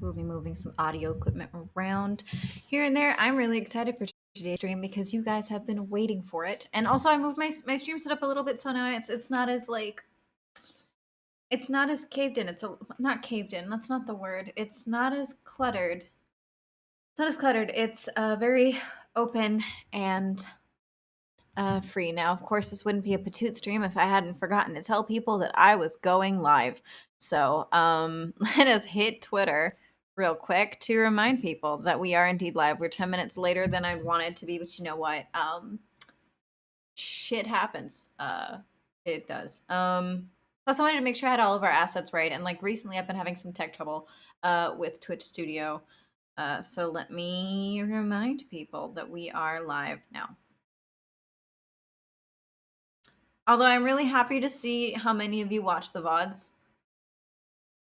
We'll be moving some audio equipment around here and there. I'm really excited for today's stream because you guys have been waiting for it. And also, I moved my stream setup a little bit, so now it's not as like it's not as caved in. It's not caved in. That's not the word. It's not as cluttered. It's not as cluttered. It's very open and free. Now, of course, this wouldn't be a Patoot stream if I hadn't forgotten to tell people that I was going live. So let us hit Twitter real quick to remind people that we are indeed live. We're 10 minutes later than I wanted to be, but you know what? Shit happens. It does. Plus, I wanted to make sure I had all of our assets right. And like recently, I've been having some tech trouble with Twitch Studio. So let me remind people that we are live now. Although I'm really happy to see how many of you watch the VODs.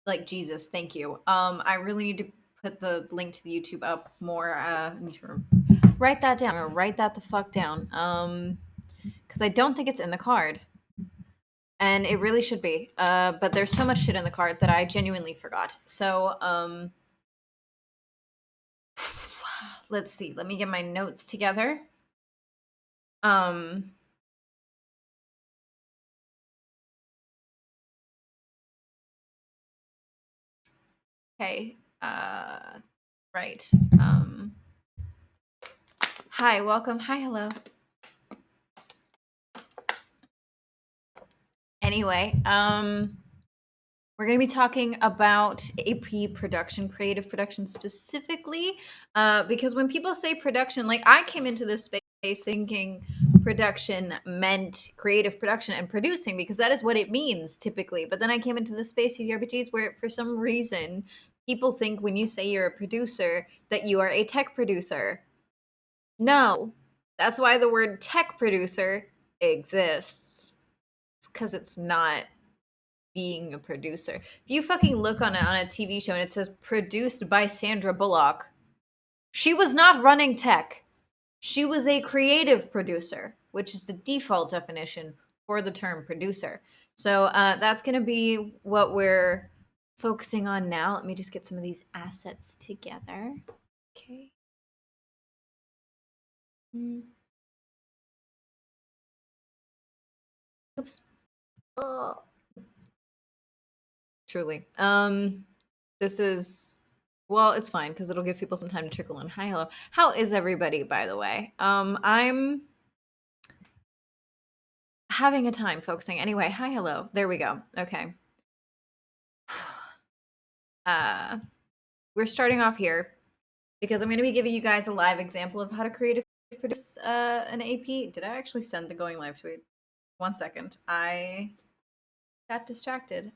Like, Jesus, thank you. I really need to put the link to the YouTube up more. I need to write that down. I'm gonna write that the fuck down. Because I don't think it's in the card. And it really should be. But there's so much shit in the card that I genuinely forgot. So, let's see. Let me get my notes together. Okay. Right. Hi, welcome. Hi, hello. Anyway, we're going to be talking about AP production, creative production specifically, because when people say production, like I came into this space thinking production meant creative production and producing because that is what it means typically. But then I came into the space of RPGs where for some reason people think when you say you're a producer that you are a tech producer. No, that's why the word tech producer exists. It's because it's not being a producer. If you fucking look on a TV show and it says produced by Sandra Bullock, she was not running tech. She was a creative producer, which is the default definition for the term producer. So that's going to be what we're focusing on now. Let me just get some of these assets together. Okay. Oops. Oh. Truly. This is well, it's fine because it'll give people some time to trickle in. Hi, hello. How is everybody, by the way? I'm having a time focusing. Anyway, hi, hello. There we go. Okay. We're starting off here because I'm going to be giving you guys a live example of how to produce an AP. Did I actually send the going live tweet? 1 second. I got distracted.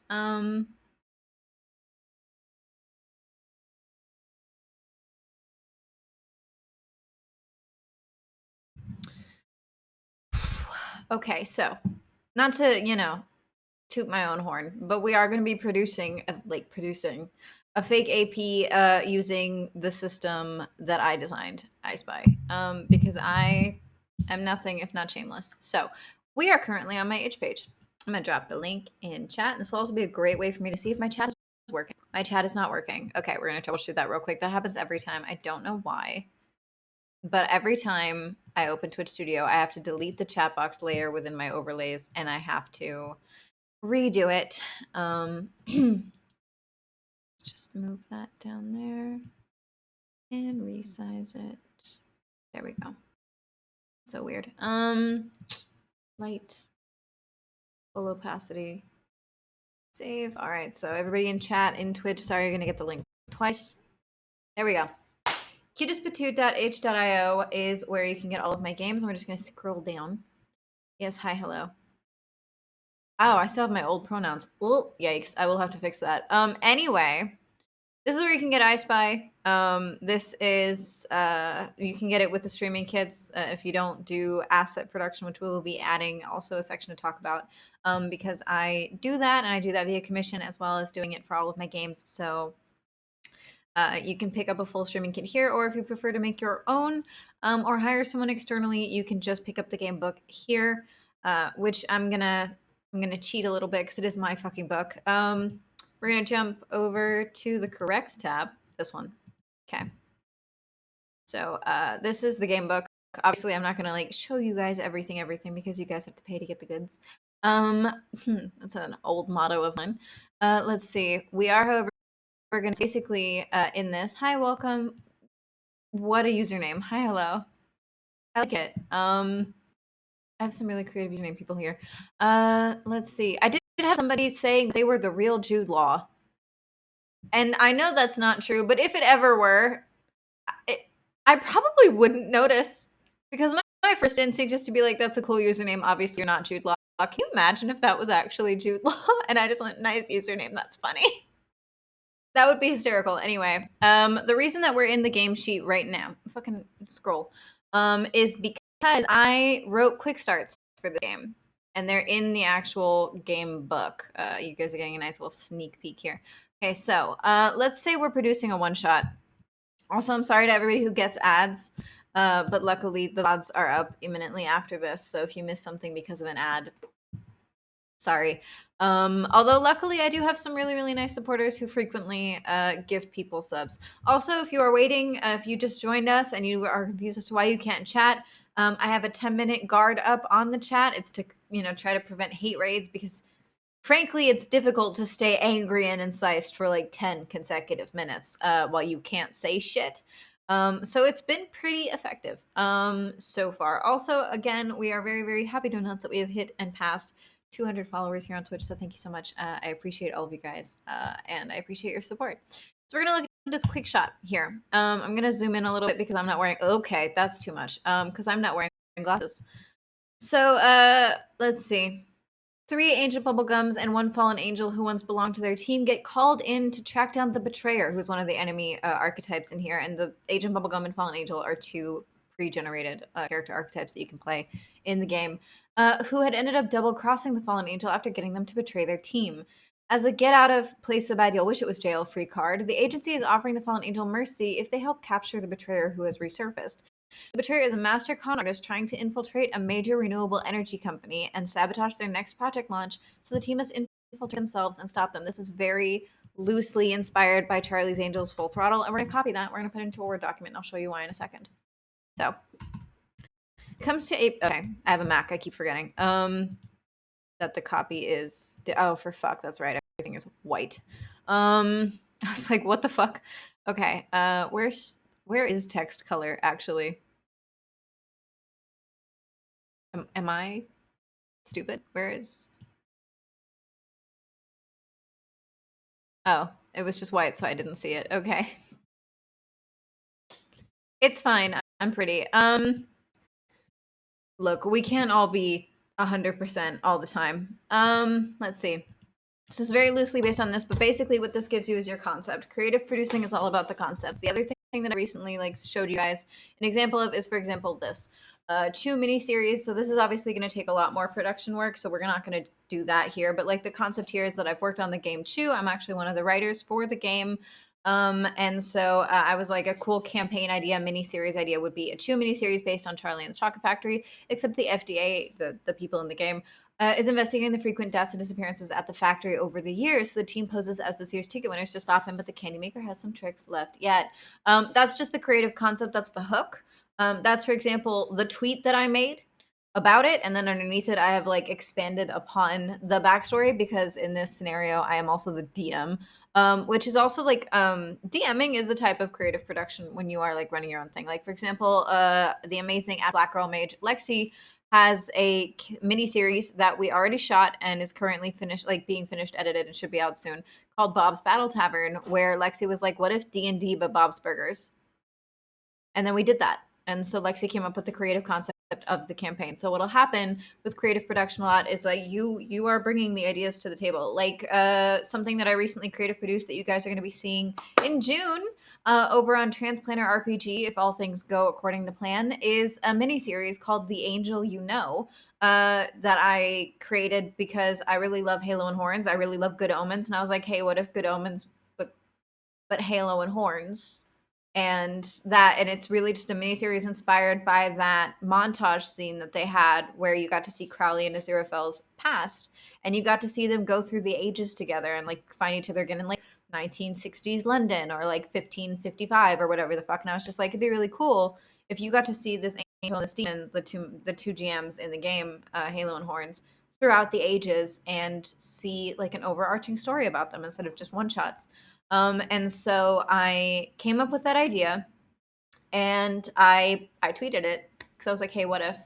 Okay, so not to, toot my own horn, but we are going to be producing a fake AP using the system that I designed, iSpy, because I am nothing if not shameless. So we are currently on my itch page. I'm going to drop the link in chat, and this will also be a great way for me to see if my chat is working. My chat is not working. Okay, we're going to troubleshoot that real quick. That happens every time. I don't know why. But every time I open Twitch Studio, I have to delete the chat box layer within my overlays, and I have to redo it. Just move that down there and resize it. There we go. So weird. Light, full opacity, save. All right, so everybody in chat, in Twitch, sorry, you're gonna get the link twice. There we go. cutestpatoot.h.io is where you can get all of my games. And we're just gonna scroll down. Yes, hi, hello. Oh, I still have my old pronouns. Oh, yikes. I will have to fix that. Anyway, this is where you can get iSpy. This is, you can get it with the streaming kits if you don't do asset production, which we will be adding also a section to talk about because I do that and I do that via commission as well as doing it for all of my games. So you can pick up a full streaming kit here, or if you prefer to make your own or hire someone externally, you can just pick up the game book here, which I'm gonna cheat a little bit because it is my fucking book. We're gonna jump over to the correct tab. this one. Okay. So this is the game book. Obviously, I'm not gonna like show you guys everything because you guys have to pay to get the goods. That's an old motto of mine. Let's see. We are, however, we're gonna basically in this. Hi, welcome. What a username. Hi, hello. I like it. I have some really creative username people here. Let's see. I did have somebody saying they were the real Jude Law. And I know that's not true, but if it ever were, I probably wouldn't notice because my first instinct is to be like, that's a cool username. Obviously, you're not Jude Law. Can you imagine if that was actually Jude Law? And I just went, nice username. That's funny. That would be hysterical. Anyway, the reason that we're in the game sheet right now, fucking scroll, is because I wrote quick starts for the game, and they're in the actual game book. You guys are getting a nice little sneak peek here. Okay, so let's say we're producing a one shot. Also, I'm sorry to everybody who gets ads, but luckily the ads are up imminently after this. So if you miss something because of an ad, sorry. Although luckily I do have some really, really nice supporters who frequently give people subs. Also, if you are waiting, if you just joined us and you are confused as to why you can't chat, I have a 10-minute guard up on the chat. It's to, try to prevent hate raids because frankly, it's difficult to stay angry and incised for like 10 consecutive minutes while you can't say shit. So it's been pretty effective so far. Also, again, we are very, very happy to announce that we have hit and passed 200 followers here on Twitch. So thank you so much. I appreciate all of you guys and I appreciate your support. So we're going to look at this quick shot here. I'm going to zoom in a little bit because I'm not wearing, okay, that's too much because I'm not wearing glasses. So let's see. 3 ancient bubblegums and 1 fallen angel who once belonged to their team get called in to track down the betrayer, who's one of the enemy archetypes in here. And the ancient bubblegum and fallen angel are 2 pre-generated character archetypes that you can play in the game, who had ended up double-crossing the fallen angel after getting them to betray their team. As a get out of place of bad, you'll wish it was jail free card, the agency is offering the fallen angel mercy if they help capture the betrayer who has resurfaced. The betrayer is a master con artist trying to infiltrate a major renewable energy company and sabotage their next project launch, so the team must infiltrate themselves and stop them. This is very loosely inspired by Charlie's Angels Full Throttle, and we're going to copy that. We're going to put it into a Word document, and I'll show you why in a second. So, it comes to okay, I have a Mac. I keep forgetting that the copy is, oh, for fuck, that's right. Everything is white. I was like, what the fuck? Okay, where is text color, actually? Am I stupid? Where is... Oh, it was just white, so I didn't see it. Okay. It's fine. I'm pretty. Look, we can't all be 100% all the time. Let's see. This is very loosely based on this, but basically what this gives you is your concept. Creative producing is all about the concepts. The other thing that I recently showed you guys an example of is, for example, this Chew miniseries. So this is obviously going to take a lot more production work, so we're not going to do that here. But like the concept here is that I've worked on the game Chew. I'm actually one of the writers for the game. And so I was like, a cool campaign idea, miniseries idea would be a Chew miniseries based on Charlie and the Chocolate Factory, except the FDA, the people in the game, is investigating the frequent deaths and disappearances at the factory over the years. So the team poses as the Sears ticket winners to stop him, but the candy maker has some tricks left yet. That's just the creative concept. That's the hook. That's, for example, the tweet that I made about it. And then underneath it, I have like expanded upon the backstory because in this scenario, I am also the DM, which is also like DMing is a type of creative production when you are like running your own thing. Like, for example, the amazing Black Girl Mage Lexi has a mini series that we already shot and is currently finished, like being finished, edited, and should be out soon, called Bob's Battle Tavern, where Lexi was like, what if D&D but Bob's Burgers? And then we did that. And so Lexi came up with the creative concept of the campaign. So what'll happen with creative production a lot is like you are bringing the ideas to the table. Like something that I recently creative produced that you guys are going to be seeing in June over on Transplanter RPG, if all things go according to plan, is a mini series called The Angel You Know that I created because I really love Halo and Horns. I really love Good Omens, and I was like, hey, what if Good Omens but Halo and Horns? And it's really just a miniseries inspired by that montage scene that they had where you got to see Crowley and Aziraphale's past, and you got to see them go through the ages together and like find each other again. And like 1960s London or like 1555 or whatever the fuck. And I was just like, it'd be really cool if you got to see this angel and this demon, the two GMs in the game, Halo and Horns, throughout the ages and see like an overarching story about them instead of just one shots. And so I came up with that idea and I tweeted it because I was like, hey, what if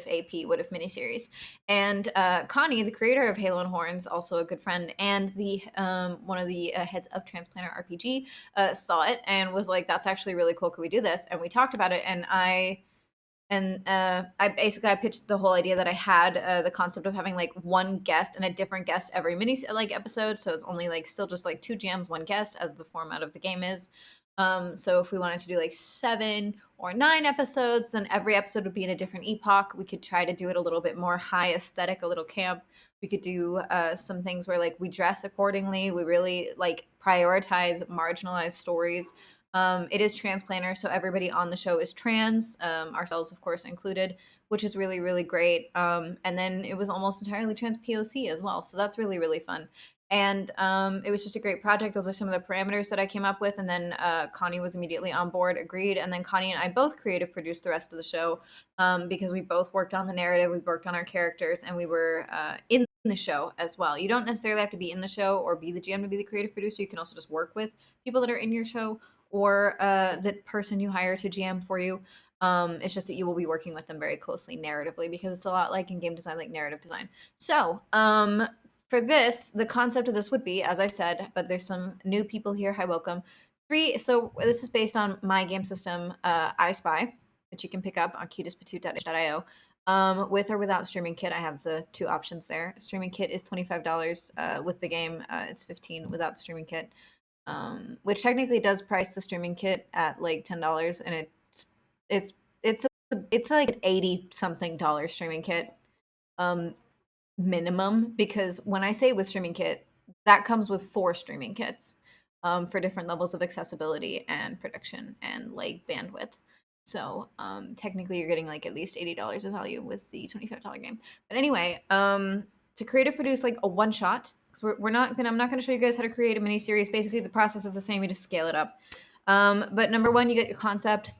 AP, what if miniseries? And Connie, the creator of Halo and Horns, also a good friend, and the one of the heads of Transplanter RPG, saw it and was like, "That's actually really cool. Could we do this?" And we talked about it, and I pitched the whole idea that I had, the concept of having like one guest and a different guest every mini like episode, so it's only like still just like two GMs, one guest, as the format of the game is. So if we wanted to do like 7 or 9 episodes, then every episode would be in a different epoch. We could try to do it a little bit more high aesthetic, a little camp. We could do some things where like we dress accordingly. We really like prioritize marginalized stories. It is transplanter, so everybody on the show is trans, ourselves, of course, included, which is really, really great. And then it was almost entirely trans POC as well, so that's really, really fun. And it was just a great project. Those are some of the parameters that I came up with. And then Connie was immediately on board, agreed. And then Connie and I both creative produced the rest of the show because we both worked on the narrative, we worked on our characters, and we were in the show as well. You don't necessarily have to be in the show or be the GM to be the creative producer. You can also just work with people that are in your show or the person you hire to GM for you. It's just that you will be working with them very closely narratively because it's a lot like in game design, like narrative design. So, for this, the concept of this would be, as I said, but there's some new people here. Hi, welcome. So this is based on my game system, I Spy, which you can pick up on cutestpatoot.io. With or without streaming kit, I have the two options there. Streaming kit is $25 with the game. It's $15 without the streaming kit, which technically does price the streaming kit at like $10, and it's it's like an 80 something dollar streaming kit. Minimum, because when I say with streaming kit, that comes with 4 streaming kits for different levels of accessibility and production and like bandwidth. So technically, you're getting like at least $80 of value with the $25 game. But anyway, to creative produce like a one shot, because I'm not gonna show you guys how to create a mini series. Basically, the process is the same. You just scale it up. But number one, you get your concept.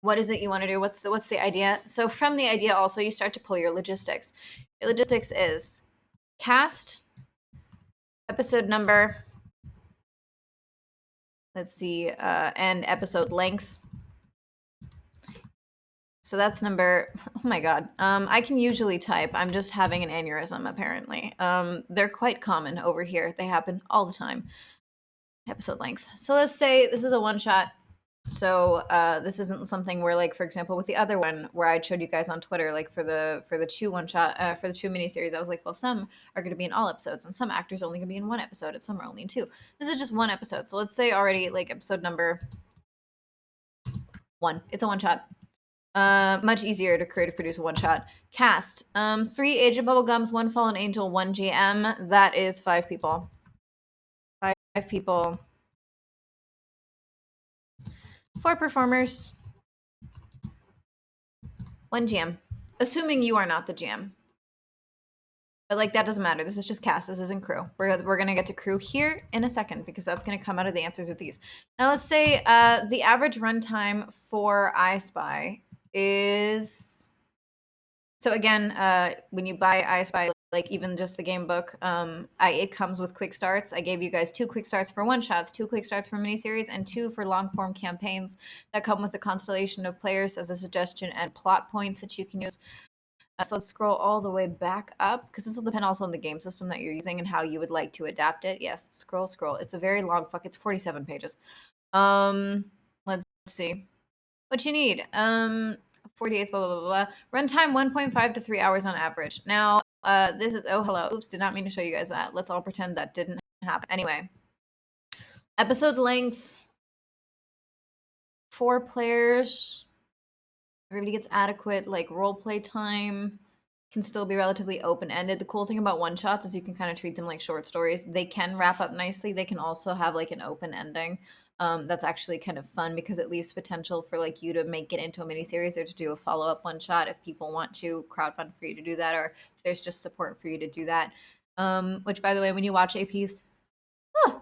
What is it you want to do? What's the idea? So from the idea, also you start to pull your logistics. Your logistics is cast, episode number, let's see, and episode length. So that's number, oh my God. I can usually type. I'm just having an aneurysm, apparently. They're quite common over here. They happen all the time. Episode length. So let's say this is a one shot. So this isn't something where, like, for example, with the other one where I showed you guys on Twitter, like for the Chew one shot, for the Chew miniseries, I was like, well, some are going to be in all episodes, and some actors are only going to be in one episode, and some are only in 2. This is just one episode. So let's say already like episode number 1. It's a one shot. Much easier to creative produce a one shot. Cast: 3 Age of Bubblegums, 1 Fallen Angel, 1 GM. That is 5 people. 5 people. 4 performers, 1 GM. Assuming you are not the GM. But like that doesn't matter. This is just cast. This isn't crew. We're gonna get to crew here in a second because that's gonna come out of the answers of these. Now let's say the average runtime for I Spy is. So again, when you buy I Spy, like even just the game book, it comes with quick starts. I gave you guys 2 quick starts for one shots, 2 quick starts for miniseries, and 2 for long form campaigns that come with a constellation of players as a suggestion and plot points that you can use. So let's scroll all the way back up because this will depend also on the game system that you're using and how you would like to adapt it. Yes, scroll. It's a very long fuck. It's 47 pages. Let's see what you need. 48, blah, blah, blah, blah. Runtime 1.5 to 3 hours on average. Now, this is, oh, hello. Oops, did not mean to show you guys that. Let's all pretend that didn't happen. Anyway, episode length, 4 players. Everybody gets adequate, like, role play time. Can still be relatively open-ended. The cool thing about one-shots is you can kind of treat them like short stories. They can wrap up nicely. They can also have, like, an open ending. That's actually kind of fun because it leaves potential for like you to make it into a miniseries or to do a follow-up one shot if people want to crowdfund for you to do that, or if there's just support for you to do that. Which, by the way, when you watch APs,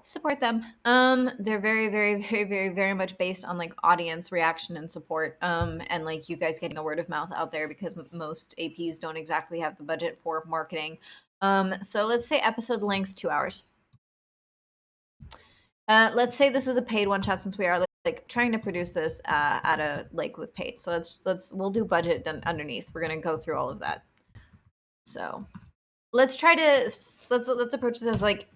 support them. They're very, very, very, very, very much based on like audience reaction and support. And like you guys getting a word of mouth out there because most APs don't exactly have the budget for marketing. So let's say episode length 2 hours. Let's say this is a paid one shot since we are like trying to produce this at a like with paid. So we'll do budget underneath. We're gonna go through all of that. So let's try to let's approach this as like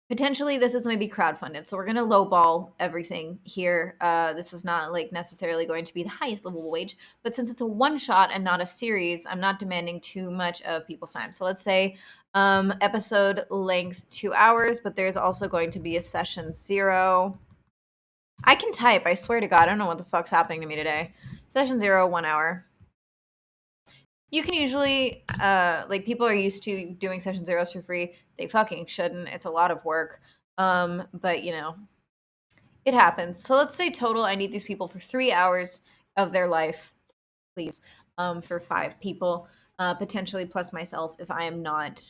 potentially this is maybe crowdfunded. So we're gonna lowball everything here. This is not like necessarily going to be the highest level wage, but since it's a one shot and not a series, I'm not demanding too much of people's time. So let's say episode length 2 hours, but there's also going to be a session 0. I can type, I swear to God, I don't know what the fuck's happening to me today. Session 0, 1 hour. You can usually, like people are used to doing session 0s for free. They fucking shouldn't. It's a lot of work. But you know, it happens. So let's say total, I need these people for 3 hours of their life, please, for 5 people, potentially plus myself if I am not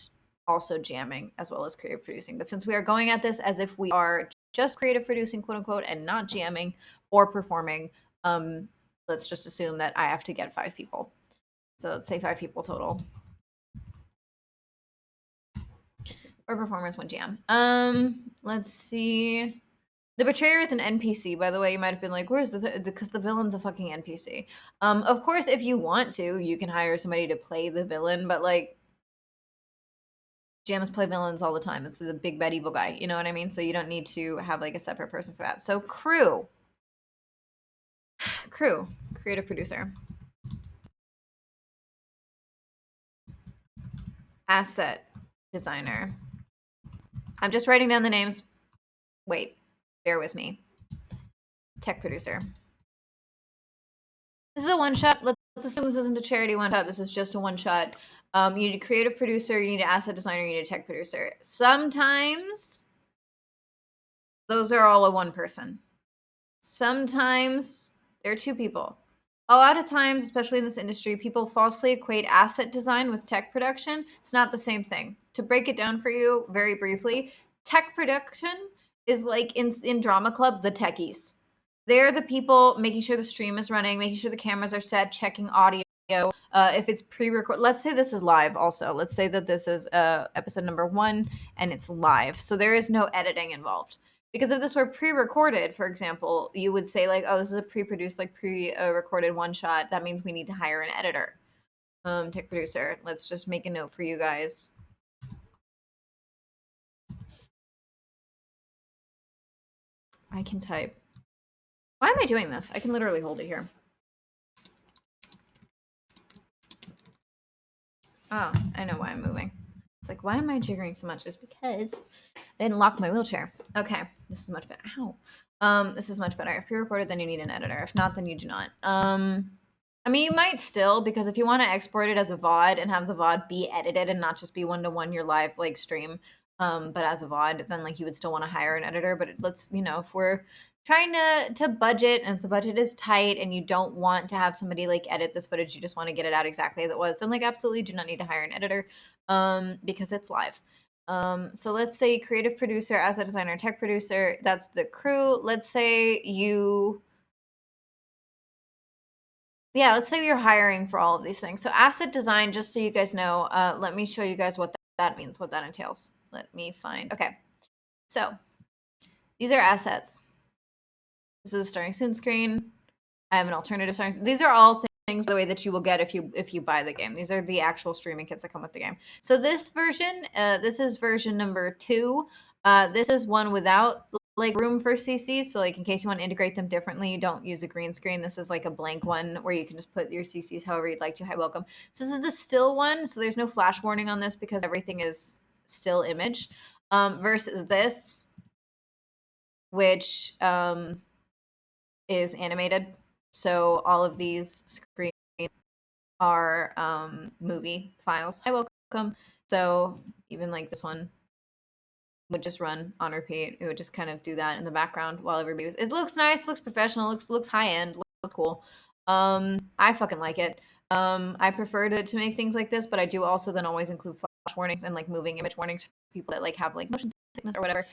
also jamming as well as creative producing. But since we are going at this as if we are just creative producing, quote unquote, and not jamming or performing, let's just assume that I have to get 5 people. So let's say 5 people total. Or performers, 1 jam. Let's see. The Betrayer is an NPC, by the way. You might have been like, where's because the villain's a fucking NPC. Of course, if you want to, you can hire somebody to play the villain, but like jams play villains all the time. It's the big bad evil guy, you know what I mean? So you don't need to have like a separate person for that. So crew, creative producer. Asset designer. I'm just writing down the names. Wait, bear with me. Tech producer. This is a one shot. Let's assume this isn't a charity one shot. This is just a one shot. You need a creative producer, you need an asset designer, you need a tech producer. Sometimes those are all a one person. Sometimes they're 2 people. A lot of times, especially in this industry, people falsely equate asset design with tech production. It's not the same thing. To break it down for you very briefly, tech production is like in Drama Club, the techies. They're the people making sure the stream is running, making sure the cameras are set, checking audio. If it's pre-record, let's say this is live also. Let's say that this is episode number 1 and it's live. So there is no editing involved. Because if this were pre-recorded, for example, you would say like, oh, this is a pre-produced, like pre-recorded one shot. That means we need to hire an editor, tech producer. Let's just make a note for you guys. I can type. Why am I doing this? I can literally hold it here. Oh, I know why I'm moving. It's like, why am I jiggering so much? It's because I didn't lock my wheelchair. Okay, this is much better. Ow. This is much better. If pre-recorded, then you need an editor. If not, then you do not. I mean, you might still, because if you want to export it as a VOD and have the VOD be edited and not just be one-to-one your live like stream, but as a VOD, then like you would still want to hire an editor. But let's, you know, if we're trying to budget and if the budget is tight and you don't want to have somebody like edit this footage, you just want to get it out exactly as it was, then like absolutely do not need to hire an editor because it's live. So let's say creative producer, asset designer, tech producer, that's the crew. Let's say let's say you're hiring for all of these things. So asset design, just so you guys know, let me show you guys what that means, what that entails. Let me find, okay. So these are assets. This is a starting soon screen. I have an alternative starting. These are all things, by the way, that you will get if you buy the game. These are the actual streaming kits that come with the game. So this version, this is version number 2. This is one without like room for CCs. So like in case you want to integrate them differently, you don't use a green screen. This is like a blank one where you can just put your CCs however you'd like to. Hi, welcome. So this is the still one. So there's no flash warning on this because everything is still image versus this, which is animated. So all of these screens are movie files. Hi, welcome. So even like this one would just run on repeat. It would just kind of do that in the background while everybody was. It looks nice, looks professional, looks high end, looks cool. I fucking like it. I prefer to make things like this, but I do also then always include flash warnings and like moving image warnings for people that like have like motion sickness or whatever.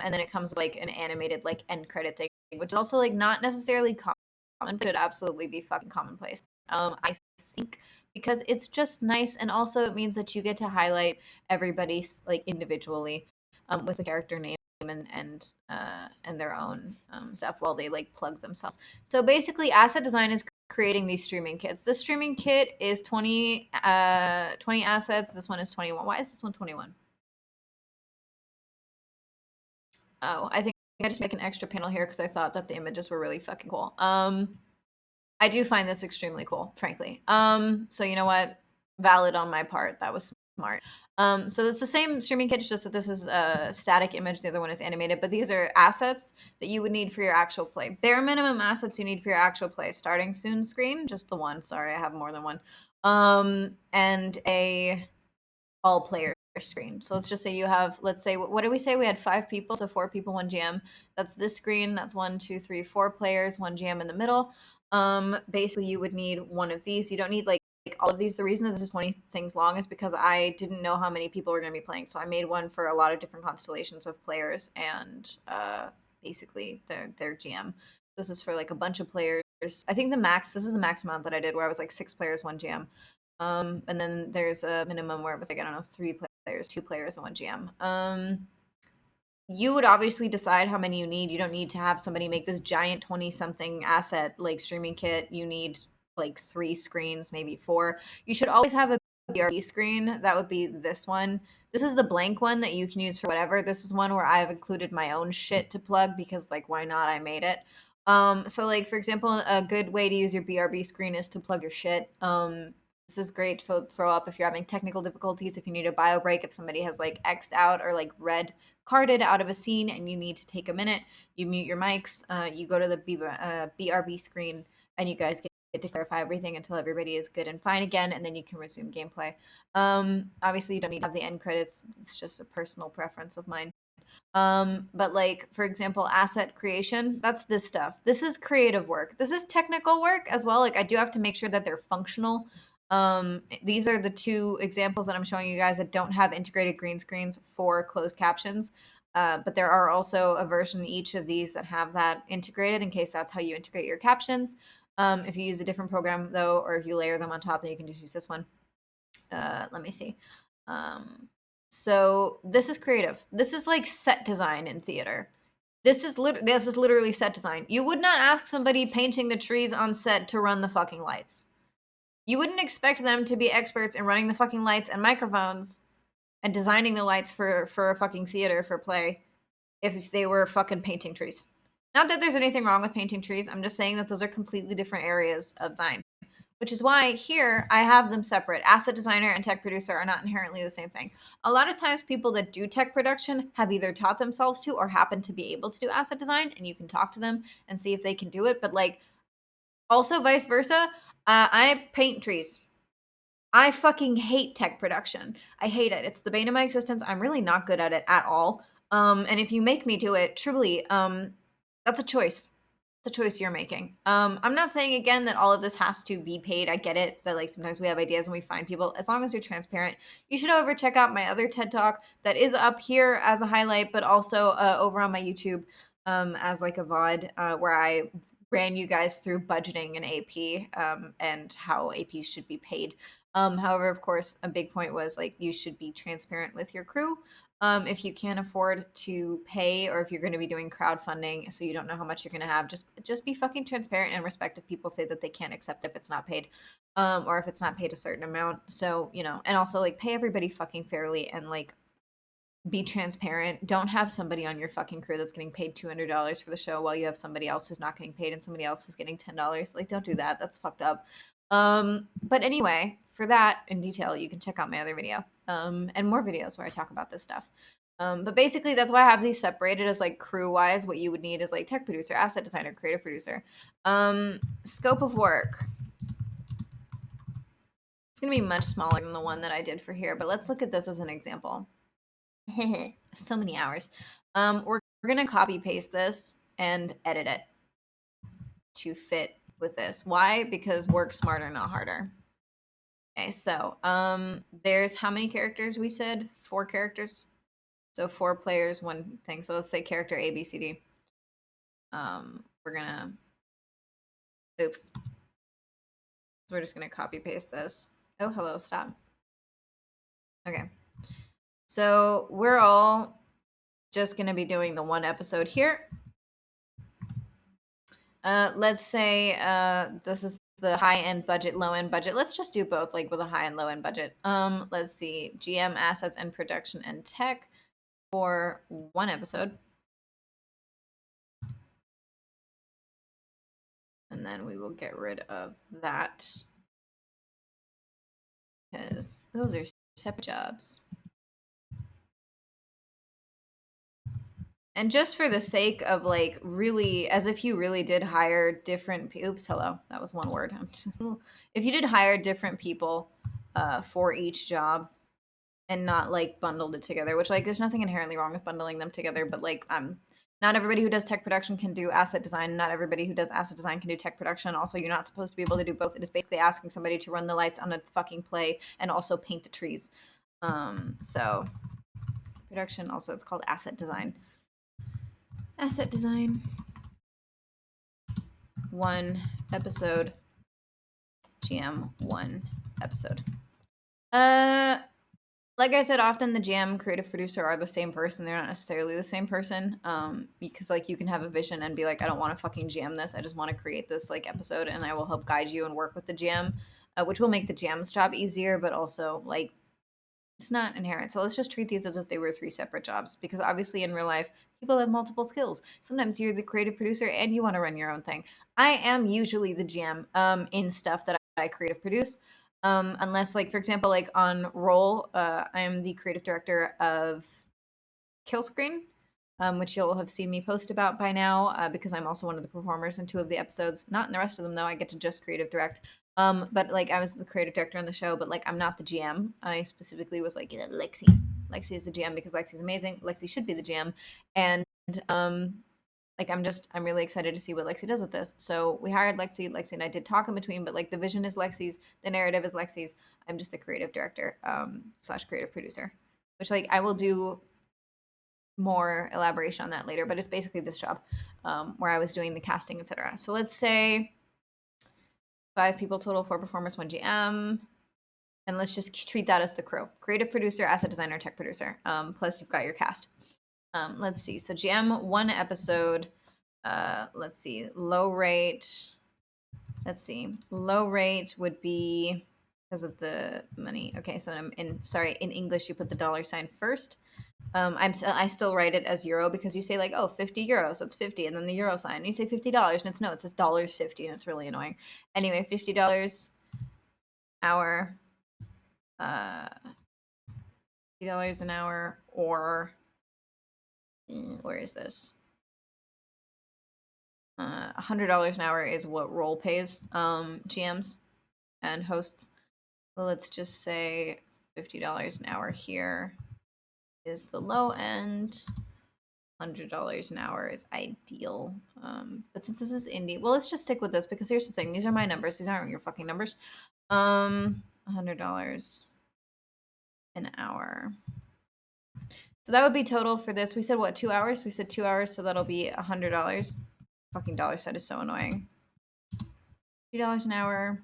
and then it comes with, like, an animated, like, end credit thing, which is also, like, not necessarily common, but should absolutely be fucking commonplace. I think because it's just nice, and also it means that you get to highlight everybody's, like, individually, with a character name and their own stuff while they, like, plug themselves. So basically, asset design is creating these streaming kits. This streaming kit is 20 assets. This one is 21. Why is this one 21? Oh, I think I just make an extra panel here because I thought that the images were really fucking cool. I do find this extremely cool, frankly. So you know what? Valid on my part. That was smart. So it's the same streaming kit, just that this is a static image. The other one is animated, but these are assets that you would need for your actual play. Bare minimum assets you need for your actual play. Starting soon screen, just the one. Sorry, I have more than one. And a all player screen. So let's just say you have, let's say, what did we say? We had 5 people, so 4 people, 1 GM. That's this screen. That's 1, 2, 3, 4 players, 1 GM in the middle. Basically, you would need one of these. You don't need like all of these. The reason that this is 20 things long is because I didn't know how many people were going to be playing. So I made one for a lot of different constellations of players and basically their GM. This is for like a bunch of players. I think this is the max amount that I did where I was like 6 players, 1 GM. And then there's a minimum where it was like, I don't know, 3 players, 2 players, and 1 GM. You would obviously decide how many you need. You don't need to have somebody make this giant 20-something asset like streaming kit. You need like 3 screens, maybe 4. You should always have a BRB screen. That would be this one. This is the blank one that you can use for whatever. This is one where I've included my own shit to plug because, like, why not? I made it. So like, for example, a good way to use your BRB screen is to plug your shit. This is great to throw up if you're having technical difficulties, if you need a bio break, if somebody has like X'd out or like red carded out of a scene and you need to take a minute, you mute your mics, you go to the BRB screen, and you guys get to clarify everything until everybody is good and fine again, and then you can resume gameplay. Obviously, you don't need to have the end credits. It's just a personal preference of mine. But like, for example, asset creation, that's this stuff. This is creative work. This is technical work as well. Like, I do have to make sure that they're functional. These are the 2 examples that I'm showing you guys that don't have integrated green screens for closed captions. But there are also a version in each of these that have that integrated in case that's how you integrate your captions. If you use a different program though, or if you layer them on top, then you can just use this one. Let me see. So this is creative. This is like set design in theater. This is literally set design. You would not ask somebody painting the trees on set to run the fucking lights. You wouldn't expect them to be experts in running the fucking lights and microphones and designing the lights for a fucking theater for play if they were fucking painting trees. Not that there's anything wrong with painting trees. I'm just saying that those are completely different areas of design. Which is why here I have them separate. Asset designer and tech producer are not inherently the same thing. A lot of times people that do tech production have either taught themselves to or happen to be able to do asset design, and you can talk to them and see if they can do it. But like, also vice versa, I paint trees. I fucking hate tech production. I hate it. It's the bane of my existence. I'm really not good at it at all. And if you make me do it, truly, that's a choice. It's a choice you're making. I'm not saying again that all of this has to be paid. I get it that like sometimes we have ideas and we find people. As long as you're transparent, you should however check out my other TED Talk that is up here as a highlight, but also over on my YouTube as like a VOD where I ran you guys through budgeting and AP and how APs should be paid. However, of course, a big point was like you should be transparent with your crew. If you can't afford to pay, or if you're going to be doing crowdfunding, so you don't know how much you're going to have, just be fucking transparent and respect if people say that they can't accept if it's not paid, or if it's not paid a certain amount. So you know, and also like pay everybody fucking fairly and like be transparent. Don't have somebody on your fucking crew that's getting paid $200 for the show while you have somebody else who's not getting paid and somebody else who's getting $10. Like, don't do that. That's fucked up. But anyway, for that in detail, you can check out my other video and more videos where I talk about this stuff. But basically, that's why I have these separated as like crew wise. What you would need is like tech producer, asset designer, creative producer. Scope of work. It's going to be much smaller than the one that I did for here, but let's look at this as an example. So many hours. We're going to copy paste this and edit it to fit with this. Why? Because work smarter, not harder. Okay, so there's how many characters we said? 4 characters. So 4 players, 1 thing. So let's say character A, B, C, D. We're gonna, oops. So we're just gonna copy paste this. Oh, hello, stop. Okay. So we're all just gonna be doing the 1 episode here. Let's say this is the high-end budget, low-end budget. Let's just do both, like with a high and low-end budget. Let's see, GM, assets, and production and tech for 1 episode. And then we will get rid of that because those are separate jobs. And just for the sake of like really, as if you really did hire different, oops, hello, that was 1 word. If you did hire different people for each job and not like bundled it together, which like there's nothing inherently wrong with bundling them together, but like not everybody who does tech production can do asset design. Not everybody who does asset design can do tech production. Also, you're not supposed to be able to do both. It is basically asking somebody to run the lights on a fucking play and also paint the trees. So production, also it's called asset design. Asset design. 1 episode. GM 1 episode. Like I said, often the GM, creative producer are the same person. They're not necessarily the same person. Because like you can have a vision and be like, I don't want to fucking GM this. I just want to create this like episode, and I will help guide you and work with the GM, which will make the GM's job easier, but also like it's not inherent. So let's just treat these as if they were 3 separate jobs, because obviously in real life, people have multiple skills. Sometimes you're the creative producer and you want to run your own thing. I am usually the GM in stuff that I creative produce. Unless like, for example, like on Roll, I'm the creative director of Killscreen, which you'll have seen me post about by now, because I'm also one of the performers in 2 of the episodes. Not in the rest of them though. I get to just creative direct. But like I was the creative director on the show, but like I'm not the GM. I specifically was like Lexi. Lexi is the GM because Lexi's amazing. Lexi should be the GM, and like I'm really excited to see what Lexi does with this. So we hired Lexi. Lexi and I did talk in between, but like the vision is Lexi's, the narrative is Lexi's. I'm just the creative director / creative producer, which like I will do more elaboration on that later, but it's basically this job where I was doing the casting, etc. So let's say 5 people total, 4 performers, 1 GM. And let's just treat that as the crew. Creative producer, asset designer, tech producer. Plus you've got your cast. Let's see. So GM 1 episode. Let's see. Low rate. Let's see. Low rate would be because of the money. Okay, so in English you put the $ first. I still write it as euro because you say like, oh, 50 euros, that's 50, and then the euro sign. And you say $50, and it says $50, and it's really annoying. Anyway, $50 hour, $50 an hour, or where is this? $100 an hour is what Roll pays GMs and hosts. So let's just say $50 an hour here is the low end. $100 an hour is ideal. But since this is indie, well, let's just stick with this because here's the thing. These are my numbers. These aren't your fucking numbers. $100 an hour. So that would be total for this. We said what, 2 hours? We said 2 hours, so that'll be $100. Fucking dollar set is so annoying. $2 an hour.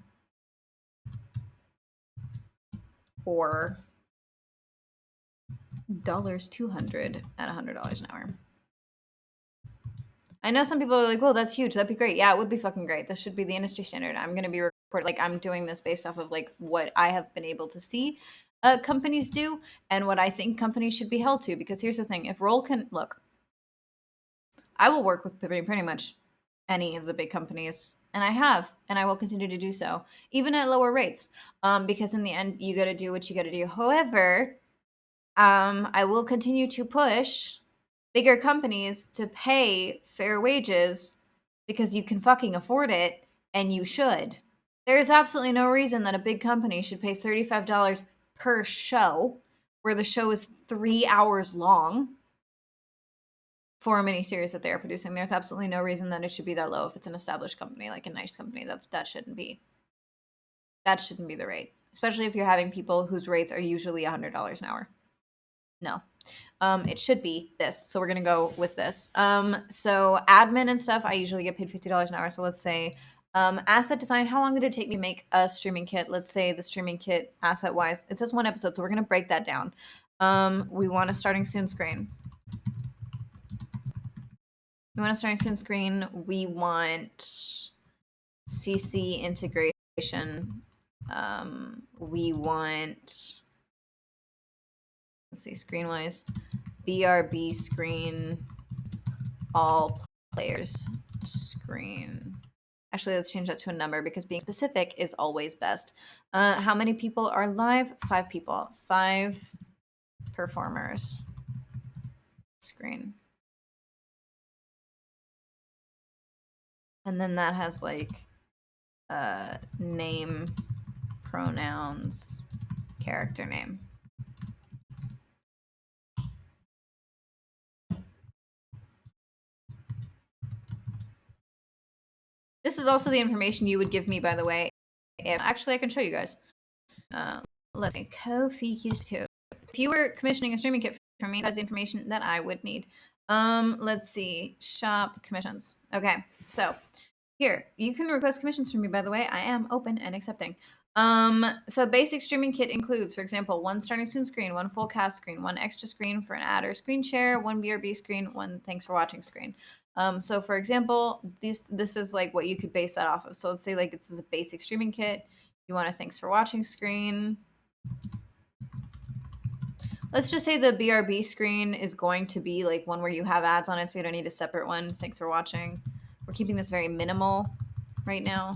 Or $200 at $100 an hour. I know some people are like, well, that's huge. That'd be great. Yeah, it would be fucking great. This should be the industry standard. I'm going to be recording, like I'm doing this based off of like what I have been able to see companies do and what I think companies should be held to. Because here's the thing. If Roll can, look, I will work with pretty much any of the big companies. And I have, and I will continue to do so, even at lower rates. Because in the end, you got to do what you got to do. However, I will continue to push bigger companies to pay fair wages because you can fucking afford it and you should. There is absolutely no reason that a big company should pay $35 per show where the show is 3 hours long for a miniseries that they are producing. There's absolutely no reason that it should be that low if it's an established company, like a nice company. That shouldn't be. That shouldn't be the rate, especially if you're having people whose rates are usually $100 an hour. No, It should be this. So we're going to go with this. So admin and stuff, I usually get paid $50 an hour. So let's say asset design, how long did it take me to make a streaming kit? Let's say the streaming kit asset wise, it says 1 episode. So we're going to break that down. We want a starting soon screen. We want a starting soon screen. We want CC integration. We want, let's see, screen wise, BRB screen, all players screen. Actually, let's change that to a number because being specific is always best. How many people are live? 5 people. 5 performers screen. And then that has like name, pronouns, character name. This is also the information you would give me, by the way. Actually, I can show you guys. Let's see. Ko-fi Q2. If you were commissioning a streaming kit from me, that's the information that I would need. Let's see. Shop commissions. Okay, so here, you can request commissions from me, by the way. I am open and accepting. So basic streaming kit includes, for example, 1 starting soon screen, 1 full cast screen, 1 extra screen for an ad or screen share, 1 BRB screen, 1 thanks for watching screen. So for example, this is like what you could base that off of. So let's say like this is a basic streaming kit. You want a thanks for watching screen. Let's just say the BRB screen is going to be like one where you have ads on it, so you don't need a separate one. Thanks for watching. We're keeping this very minimal right now.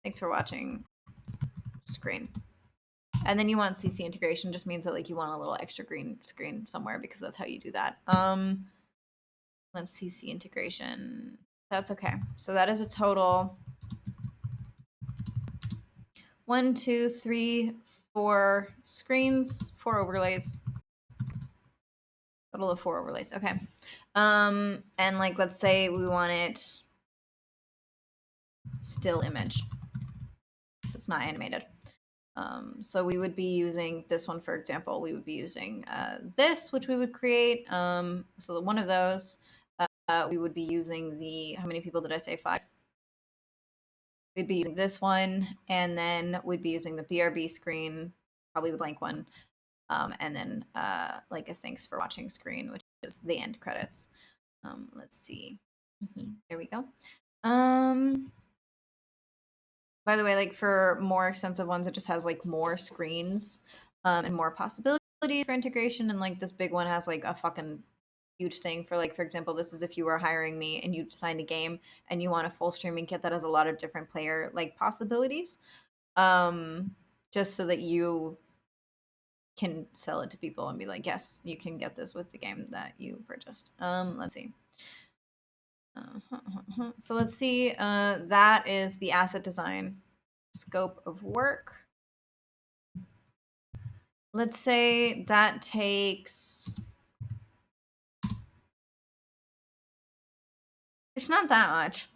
Thanks for watching screen. And then you want CC integration, just means that like you want a little extra green screen somewhere because that's how you do that. Let's CC integration. That's okay. So that is a total 1, 2, 3, 4 screens, 4 overlays. Total of 4 overlays. Okay. And like let's say we want it still image. So it's not animated. So we would be using this one, for example. We would be using this, which we would create. So one of those, we would be using the, how many people did I say? 5. We'd be using this one, and then we'd be using the BRB screen, probably the blank one, and then like a thanks for watching screen, which is the end credits. Let's see. There we go. By the way, like for more extensive ones, it just has like more screens and more possibilities for integration. And like this big one has like a fucking huge thing for like, for example, this is if you were hiring me and you designed a game and you want a full streaming kit that has a lot of different player like possibilities, just so that you can sell it to people and be like, yes, you can get this with the game that you purchased. Let's see. So let's see. That is the asset design scope of work. Let's say that takes, it's not that much.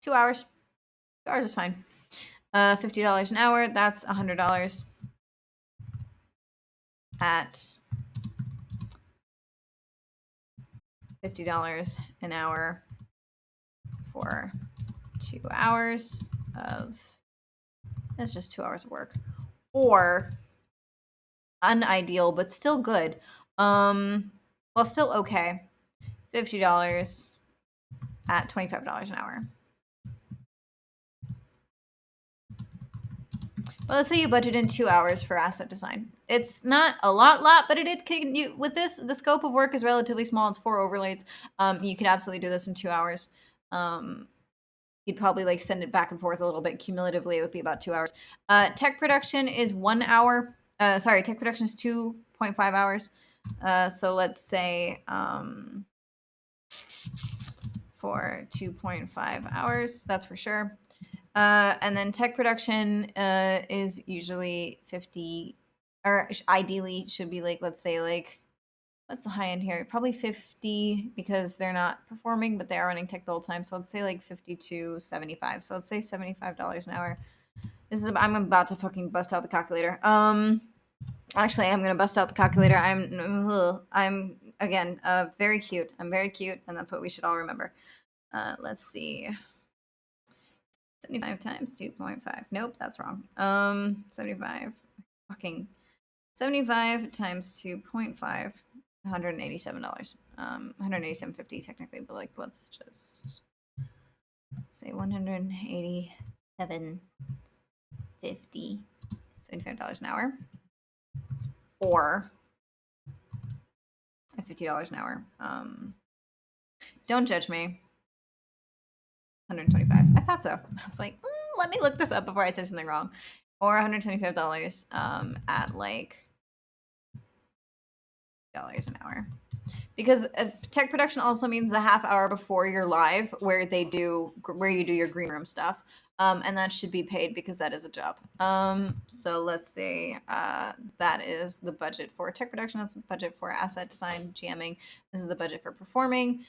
2 hours. 2 hours is fine. $50 an hour. That's $100 at $50 an hour for 2 hours of, that's just 2 hours of work. Or unideal, but still good. Well, still okay. $50 at $25 an hour. Well, let's say you budget in 2 hours for asset design. It's not a lot, but it can, you, with this, the scope of work is relatively small. It's 4 overlays. You can absolutely do this in 2 hours. You'd probably like send it back and forth a little bit. Cumulatively, it would be about 2 hours. Tech production is 1 hour. Sorry, tech production is 2.5 hours. So let's say for 2.5 hours, that's for sure. And then tech production is usually 50, or ideally should be like, let's say like, what's the high end here? Probably 50 because they're not performing, but they are running tech the whole time. So let's say like 50 to 75. So let's say $75 an hour. This is, I'm about to fucking bust out the calculator. Actually, I'm gonna bust out the calculator. I'm again very cute. I'm very cute, and that's what we should all remember. Let's see. 75 times 2.5. Nope, that's wrong. 75. Fucking 75 times 2.5. $187. 187.50 technically, but like let's just say 187.50. $75 an hour. Or at $50 an hour. Don't judge me. 125. I thought so. I was like, let me look this up before I say something wrong. Or $125 at like dollars an hour. Because tech production also means the half hour before you're live where you do your green room stuff. And that should be paid because that is a job. So let's say that is the budget for tech production. That's the budget for asset design, GMing. This is the budget for performing.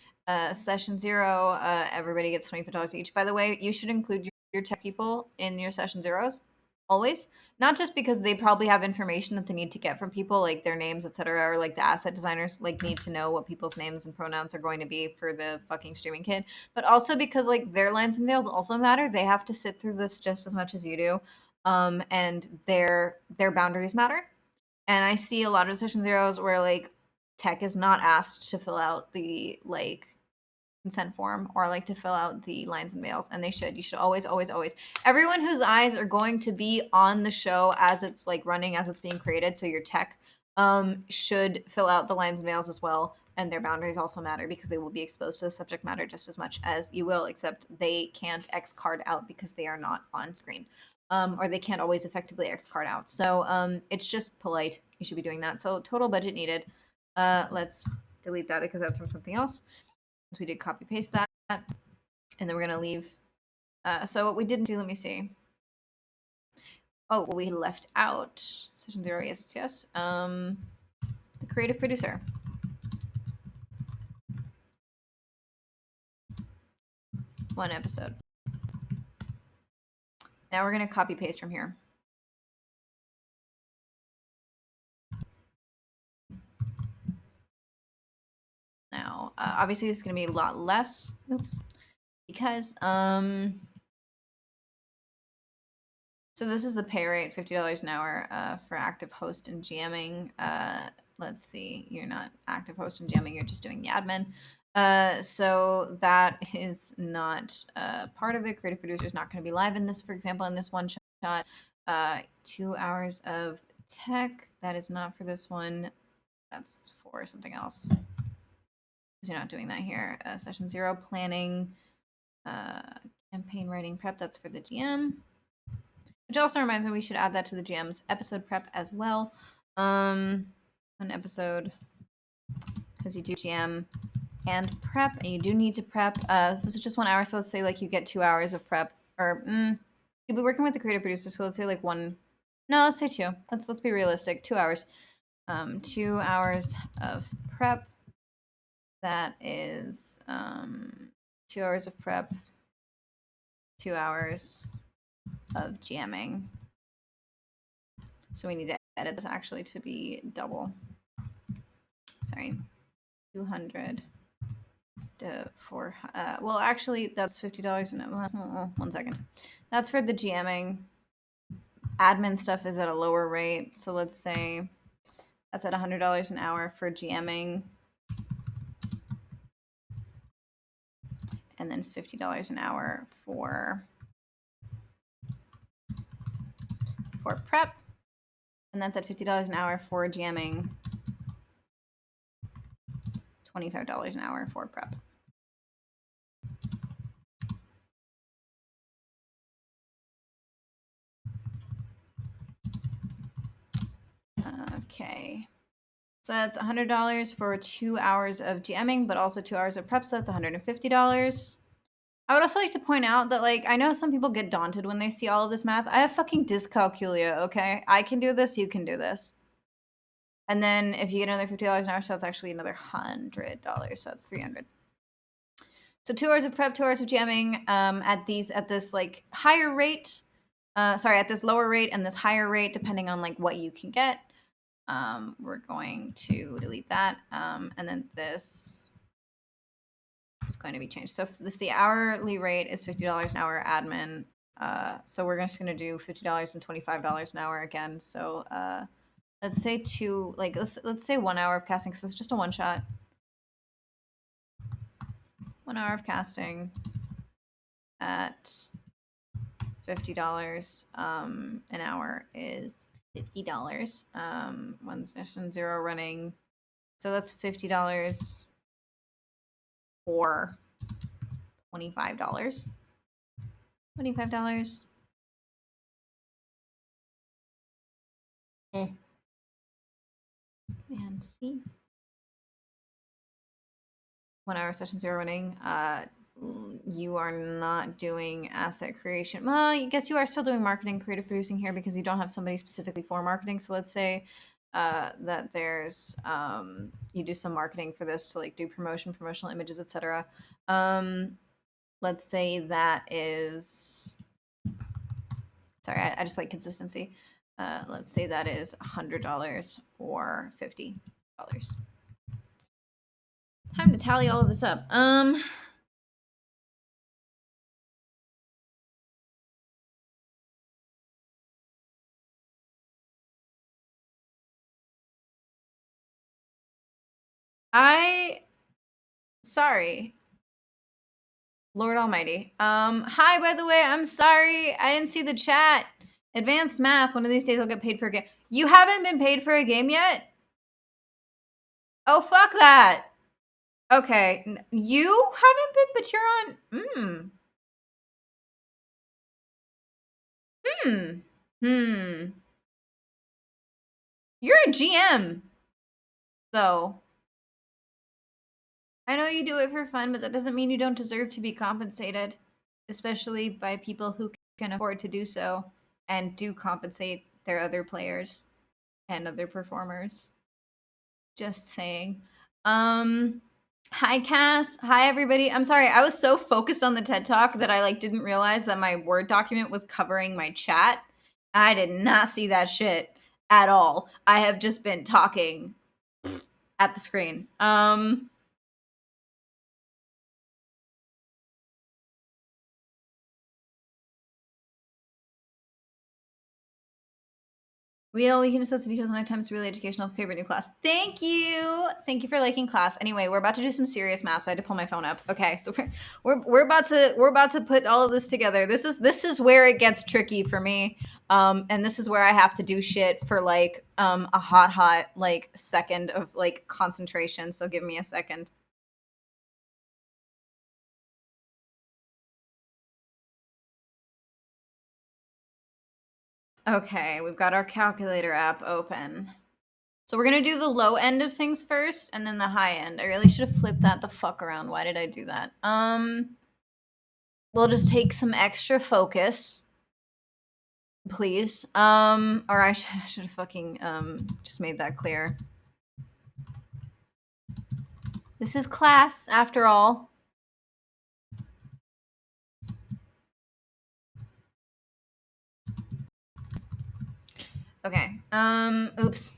Session 0, everybody gets $25 each. By the way, you should include your tech people in your session 0s always. Not just because they probably have information that they need to get from people, like their names, etc., or like the asset designers like need to know what people's names and pronouns are going to be for the fucking streaming kid, but also because like their lines and veils also matter. They have to sit through this just as much as you do, and their boundaries matter. And I see a lot of session 0s where like tech is not asked to fill out the like consent form or like to fill out the lines and veils, and they should. You should always everyone whose eyes are going to be on the show as it's like running, as it's being created, so your tech should fill out the lines and veils as well, and their boundaries also matter because they will be exposed to the subject matter just as much as you will, except they can't X card out because they are not on screen, or they can't always effectively X card out. So it's just polite. You should be doing that. So total budget needed. Let's delete that because that's from something else. So we did copy paste that, and then we're gonna leave. So what we didn't do, let me see. Oh, well, we left out session 0. Yes. The creative producer. One episode. Now we're gonna copy paste from here. Now, obviously, this is gonna be a lot less. Oops, because So this is the pay rate, $50 an hour for active host and GMing. Let's see, you're not active host and GMing, you're just doing the admin. So that is not part of it. Creative producer is not going to be live in this, for example, in this one shot. 2 hours of tech, that is not for this one. That's for something else. Because you're not doing that here. Session 0, planning, campaign writing prep, that's for the GM. Which also reminds me we should add that to the GM's episode prep as well. An episode, because you do GM and prep, and you do need to prep. This is just 1 hour, so let's say like you get 2 hours of prep, or you'll be working with the creative producer, so let's say like one. No, let's say 2. Let's be realistic. 2 hours. 2 hours of prep. That is 2 hours of prep. 2 hours of GMing. So we need to edit this actually to be double. Sorry, 200 to 4. Well, actually, that's $50 an hour. 1 second. That's for the GMing. Admin stuff is at a lower rate. So let's say that's at $100 an hour for GMing. And then $50 an hour for prep. And that's at $50 an hour for GMing. $25 an hour for prep. Okay. So that's $100 for 2 hours of GMing, but also 2 hours of prep, so that's $150. I would also like to point out that, like, I know some people get daunted when they see all of this math. I have fucking dyscalculia, okay? I can do this, you can do this. And then if you get another $50 an hour, so that's actually another $100, so that's $300. So 2 hours of prep, 2 hours of GMing at this like higher rate. At this lower rate and this higher rate, depending on like what you can get. we're going to delete that. And then this is going to be changed. So if the hourly rate is $50 an hour admin, so we're just going to do $50 and $25 an hour again. So let's say let's say 1 hour of casting, because it's just a one shot. 1 hour of casting at $50 an hour is $50. 1 session, 0 running. So that's $50 for $25. $25. And see. 1 hour session, 0 running. You are not doing asset creation. Well, I guess you are still doing marketing, creative producing here, because you don't have somebody specifically for marketing. So let's say that there's you do some marketing for this to like do promotional images, etc. Let's say that is, sorry, I just like consistency. Let's say that is $100 or $50. Time to tally all of this up. Sorry. Lord Almighty. Hi, by the way, I'm sorry. I didn't see the chat. Advanced math. One of these days I'll get paid for a game. You haven't been paid for a game yet? Oh, fuck that. Okay. You haven't been, but you're on. You're a GM. So I know you do it for fun, but that doesn't mean you don't deserve to be compensated, especially by people who can afford to do so and do compensate their other players and other performers. Just saying. Hi Cass. Hi everybody. I'm sorry. I was so focused on the TED Talk that I didn't realize that my Word document was covering my chat. I did not see that shit at all. I have just been talking at the screen. We can discuss the details when I have time. It's a really educational. Favorite new class. Thank you. Thank you for liking class. Anyway, we're about to do some serious math, so I had to pull my phone up. Okay, so we're about to put all of this together. This is where it gets tricky for me. And this is where I have to do shit for a hot second of concentration. So give me a second. Okay, we've got our calculator app open. So we're going to do the low end of things first and then the high end. I really should have flipped that the fuck around. Why did I do that? We'll just take some extra focus, please. Or I should have fucking just made that clear. This is class, after all. Okay. Oops.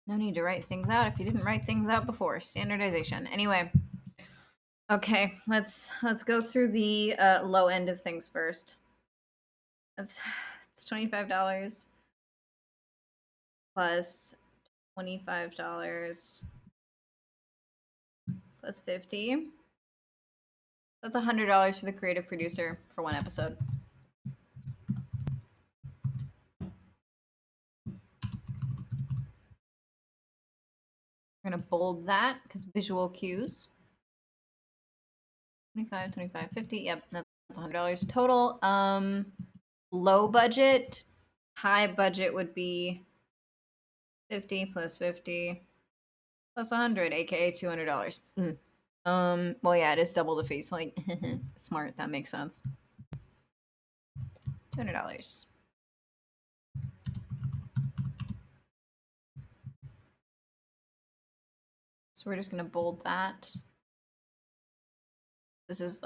No need to write things out if you didn't write things out before. Standardization. Anyway. Okay, let's go through the low end of things first. It's $25 plus $25 plus 50. That's $100 for the creative producer for one episode. We're gonna bold that because visual cues. 25, 25, 50. Yep, that's $100 total. Low budget, high budget would be 50 plus 50 plus 100, aka $200. Well, yeah, it is double the fees. Smart. That makes sense. $200. So we're just gonna bold that. This is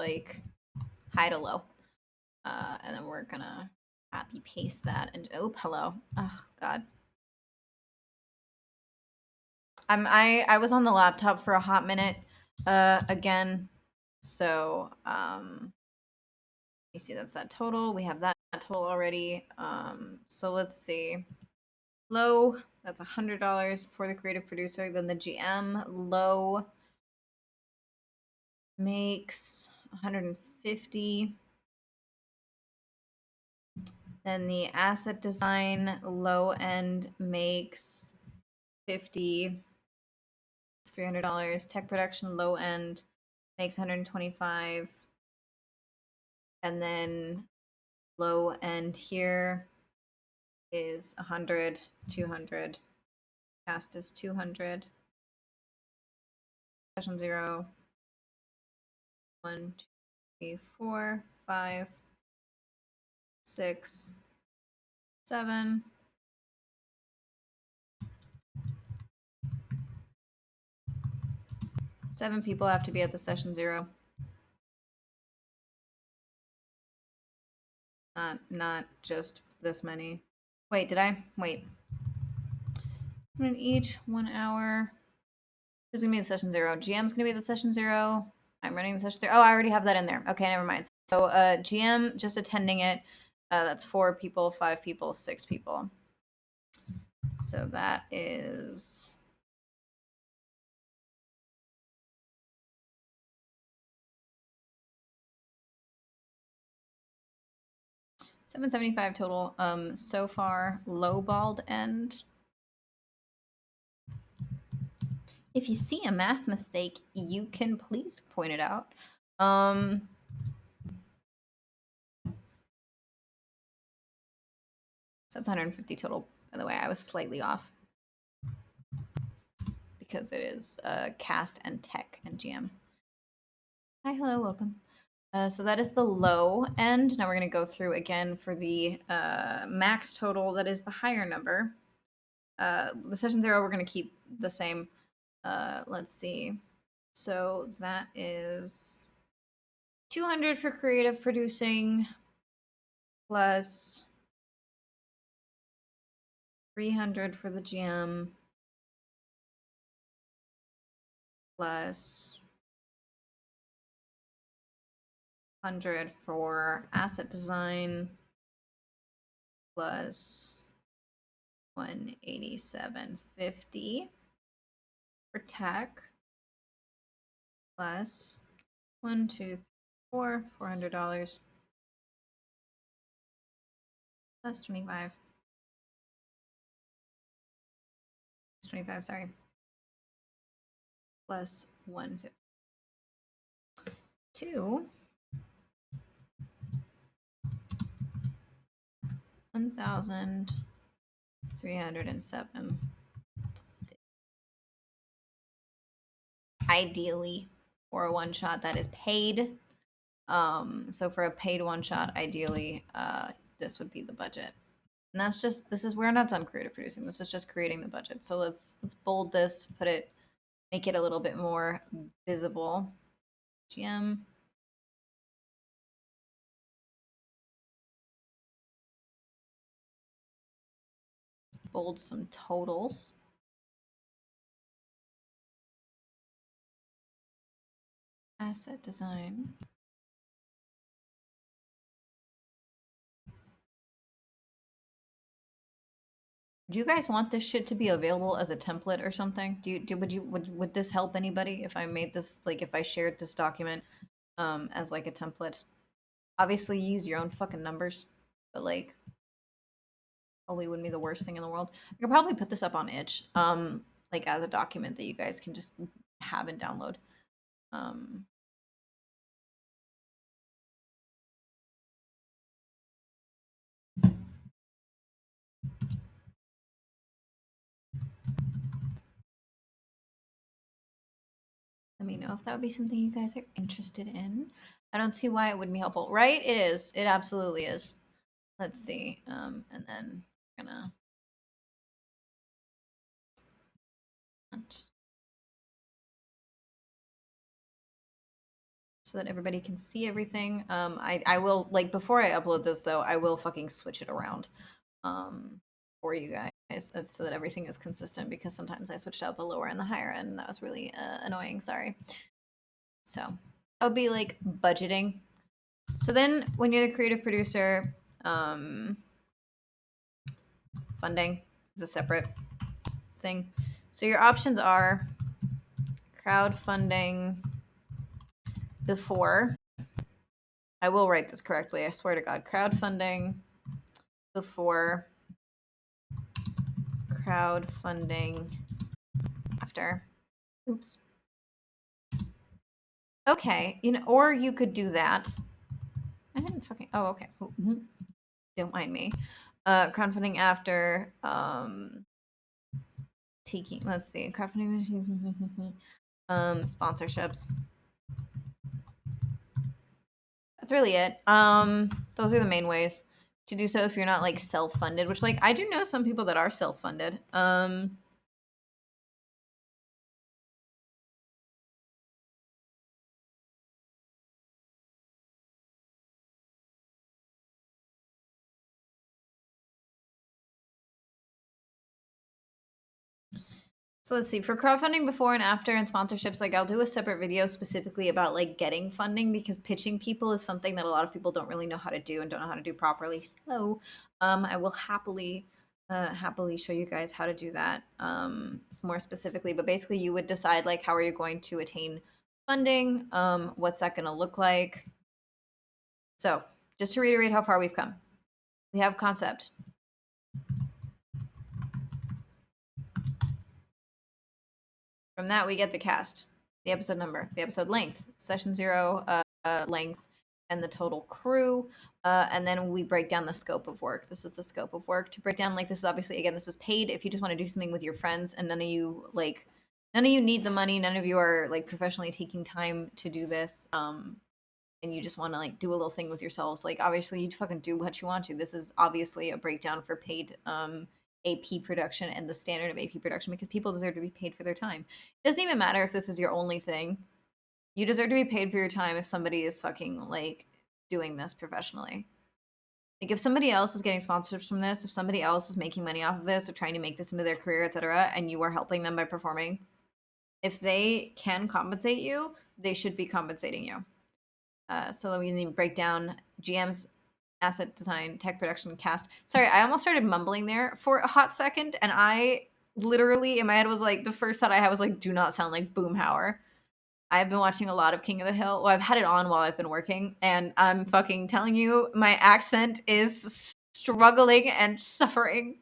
high to low. And then we're gonna copy paste that and oh, hello. Oh God. I was on the laptop for a hot minute again. So you see that's that total. We have that total already. So let's see. Low, that's $100 for the creative producer. Then the GM low makes 150. Then the asset design low end makes 50. It's $300. Tech production low end makes 125. And then low end here is 100, 200. Cast is 200. Session 0. 1, 2, 3, 4, 5, 6, 7. Seven people have to be at the session 0. Not just this many. Wait, did I? Wait. Each 1 hour. Who's gonna be in session 0? GM's gonna be at the session 0. I'm running the session 0. Oh, I already have that in there. Okay, never mind. So GM just attending it. That's 4 people, 5 people, 6 people. So that is $775 total. So far, lowballed end. If you see a math mistake, you can please point it out. So that's 150 total, by the way. I was slightly off because it is cast and tech and GM. Hi, hello, welcome. So that is the low end. Now we're going to go through again for the max total. That is the higher number. The session 0, we're going to keep the same. Let's see. So that is 200 for creative producing plus 300 for the GM plus 100 for asset design plus 187.50 for tech plus 1, 2, 3, 4, $400 plus 25. 25, sorry. Plus 150. 1,307. Ideally, for a one shot that is paid. So for a paid one shot, ideally, this would be the budget. And that's just, we're not done creative producing. This is just creating the budget. So let's bold this to put it, make it a little bit more visible. GM. Bold some totals. Asset design. Do you guys want this shit to be available as a template or something? Would this help anybody if I made this, like if I shared this document as like a template? Obviously use your own fucking numbers, but like probably wouldn't be the worst thing in the world. I could probably put this up on Itch, like as a document that you guys can just have and download. Let me know if that would be something you guys are interested in. I don't see why it wouldn't be helpful, right? It is. It absolutely is. Let's see. And then I'm gonna so that everybody can see everything. I will, like, before I upload this though, I will fucking switch it around for you guys so that everything is consistent, because sometimes I switched out the lower and the higher end, and that was really annoying. Sorry. So that would be like budgeting. So then when you're the creative producer, funding is a separate thing. So your options are crowdfunding before. I will write this correctly, I swear to God. Crowdfunding before, crowdfunding after. Oops. Okay, or you could do that. I didn't fucking. Oh, okay. Don't mind me. Crowdfunding after. Taking. Let's see. Crowdfunding. Sponsorships. That's really it. Those are the main ways to do so if you're not like self-funded, which, like, I do know some people that are self-funded. So let's see, for crowdfunding before and after and sponsorships, like, I'll do a separate video specifically about like getting funding, because pitching people is something that a lot of people don't really know how to do and don't know how to do properly. So I will happily show you guys how to do that. It's more specifically, but basically you would decide like how are you going to attain funding, what's that going to look like. So just to reiterate how far we've come, we have concept. From that, we get the cast, the episode number, the episode length, session 0 length, and the total crew. And then we break down the scope of work. This is the scope of work. To break down, like, this is obviously, again, this is paid. If you just want to do something with your friends and none of you need the money, none of you are like professionally taking time to do this, and you just want to like do a little thing with yourselves, like, obviously you fucking do what you want to. This is obviously a breakdown for paid AP production and the standard of AP production, because people deserve to be paid for their time. It doesn't even matter if this is your only thing. You deserve to be paid for your time if somebody is fucking like doing this professionally. Like, if somebody else is getting sponsorships from this, if somebody else is making money off of this or trying to make this into their career, etc., and you are helping them by performing, if they can compensate you, they should be compensating you. So we need to break down GM's asset design, tech production, cast. Sorry, I almost started mumbling there for a hot second, and I literally in my head was like, the first thought I had was like, do not sound like Boomhauer. I've been watching a lot of King of the Hill. Well, I've had it on while I've been working, and I'm fucking telling you, my accent is struggling and suffering.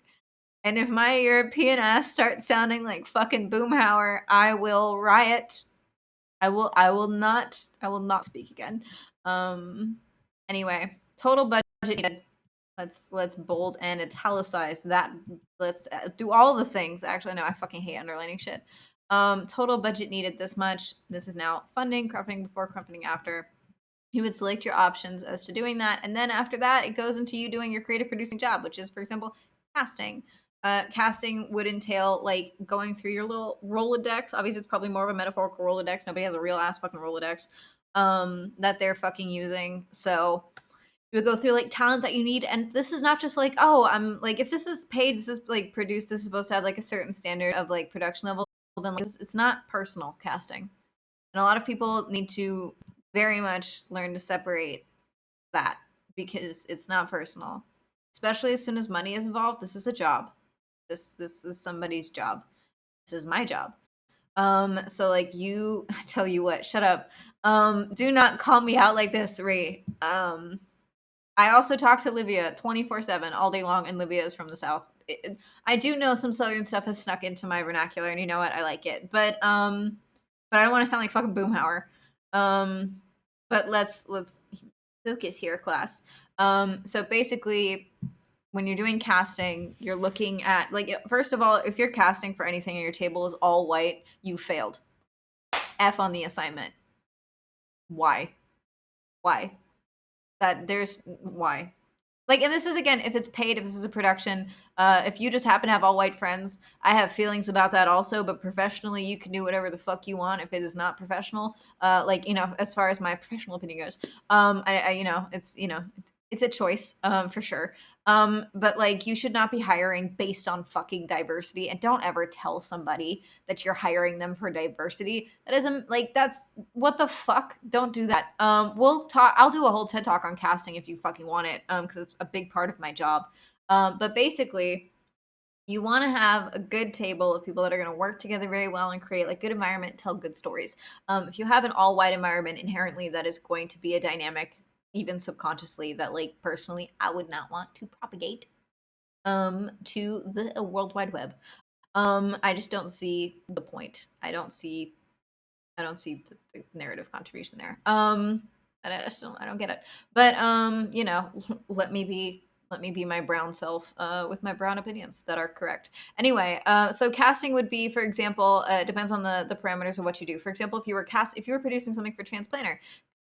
And if my European ass starts sounding like fucking Boomhauer, I will riot. I will not speak again. Anyway, total budget needed. Let's bold and italicize that. Let's do all the things. Actually, no, I fucking hate underlining shit. Total budget needed this much. This is now funding, crowdfunding before, crowdfunding after. You would select your options as to doing that, and then after that, it goes into you doing your creative producing job, which is, for example, casting. Casting would entail like going through your little Rolodex. Obviously, it's probably more of a metaphorical Rolodex. Nobody has a real ass fucking Rolodex that they're fucking using. So you would go through like talent that you need, and this is not just like, oh, I'm like, if this is paid, this is like produced, this is supposed to have like a certain standard of like production level. Then like, it's not personal casting, and a lot of people need to very much learn to separate that, because it's not personal, especially as soon as money is involved. This is a job. This is somebody's job. This is my job. So like, you tell you what, shut up. Do not call me out like this, Ray. I also talk to Livia 24/7 all day long, and Livia is from the South. I do know some Southern stuff has snuck into my vernacular, and you know what? I like it. But I don't want to sound like fucking Boomhauer. But let's focus here, class. So basically, when you're doing casting, you're looking at, like, first of all, if you're casting for anything and your table is all white, you failed. F on the assignment. Why? Why? Why? Like, and this is again, if it's paid, if this is a production, if you just happen to have all white friends, I have feelings about that also. But professionally, you can do whatever the fuck you want. If it is not professional, like as far as my professional opinion goes, it's a choice, for sure. But like, you should not be hiring based on fucking diversity, and don't ever tell somebody that you're hiring them for diversity. That isn't like that's what the fuck? Don't do that. We'll talk. I'll do a whole TED talk on casting if you fucking want it. Because it's a big part of my job. But basically, you want to have a good table of people that are going to work together very well and create like good environment, tell good stories. If you have an all white environment, inherently that is going to be a dynamic, even subconsciously, that like personally I would not want to propagate to the World Wide Web. I just don't see the point. I don't see the narrative contribution there. I don't get it. But let me be my brown self with my brown opinions that are correct. Anyway, so casting would be, for example, depends on the parameters of what you do. For example, if you were producing something for Transplanter,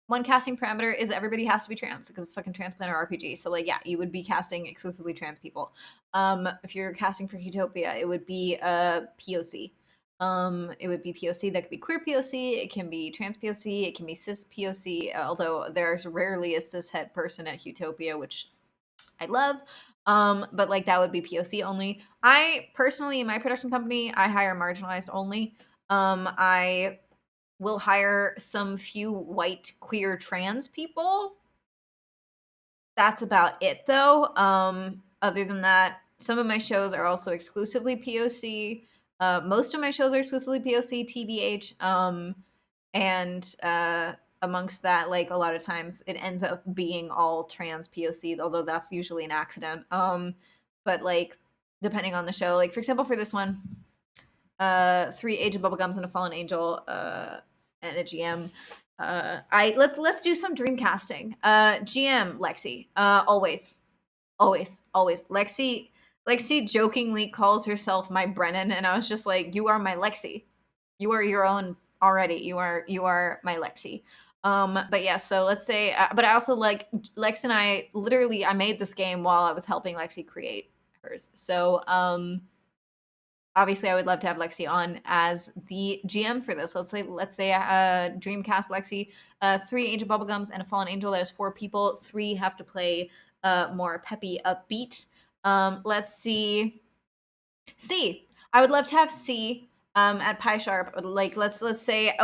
one casting parameter is everybody has to be trans because it's fucking Transplanter RPG. So like, yeah, you would be casting exclusively trans people. If you're casting for Utopia, it would be POC. It would be POC. That could be queer POC. It can be trans POC. It can be cis POC. Although there's rarely a cishet person at Utopia, which I love. But like that would be POC only. I personally, in my production company, I hire marginalized only. I will hire some few white queer trans people. That's about it though. Other than that, some of my shows are also exclusively POC. Most of my shows are exclusively POC, TBH. And amongst that, like a lot of times it ends up being all trans POC, although that's usually an accident. But like depending on the show, like for example, for this one, 3 Age of Bubblegums and a Fallen Angel, and a GM. Let's do some dream casting. GM Lexi, always. Lexi jokingly calls herself my Brennan, and I was just like, you are my Lexi. You are your own already. You are my Lexi. But yeah, so let's say, but I also like Lex and I made this game while I was helping Lexi create hers. So obviously I would love to have Lexi on as the GM for this. Let's say Dreamcast Lexi, 3 Angel Bubblegums and a Fallen Angel. There's 4 people. 3 have to play more peppy, upbeat. Let's see. C. I would love to have C at Pie Sharp. Like let's say,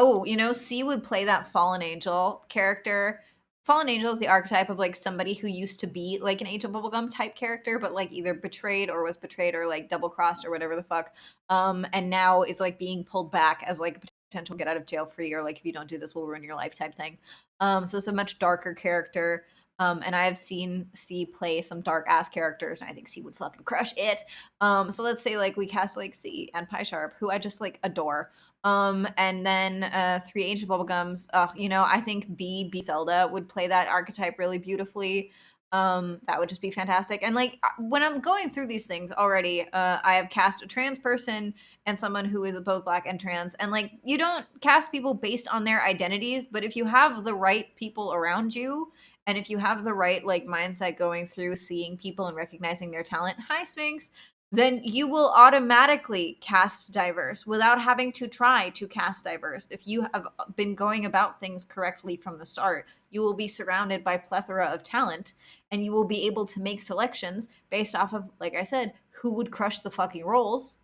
C would play that Fallen Angel character. Fallen Angel is the archetype of like somebody who used to be like an Angel Bubblegum type character, but like either betrayed or was betrayed or like double crossed or whatever the fuck. And now is like being pulled back as like a potential get out of jail free, or like if you don't do this, we'll ruin your life type thing. So it's a much darker character. And I have seen C play some dark ass characters, and I think C would fucking crush it. So let's say like we cast like C and Pie Sharp, who I just like adore. And then 3 Ancient Bubblegums. I think B Zelda would play that archetype really beautifully. That would just be fantastic. And like when I'm going through these things already, I have cast a trans person and someone who is both black and trans. And like you don't cast people based on their identities, but if you have the right people around you, and if you have the right like mindset going through seeing people and recognizing their talent, hi Sphinx, then you will automatically cast diverse without having to try to cast diverse. If you have been going about things correctly from the start, you will be surrounded by plethora of talent, and you will be able to make selections based off of, like I said, who would crush the fucking roles,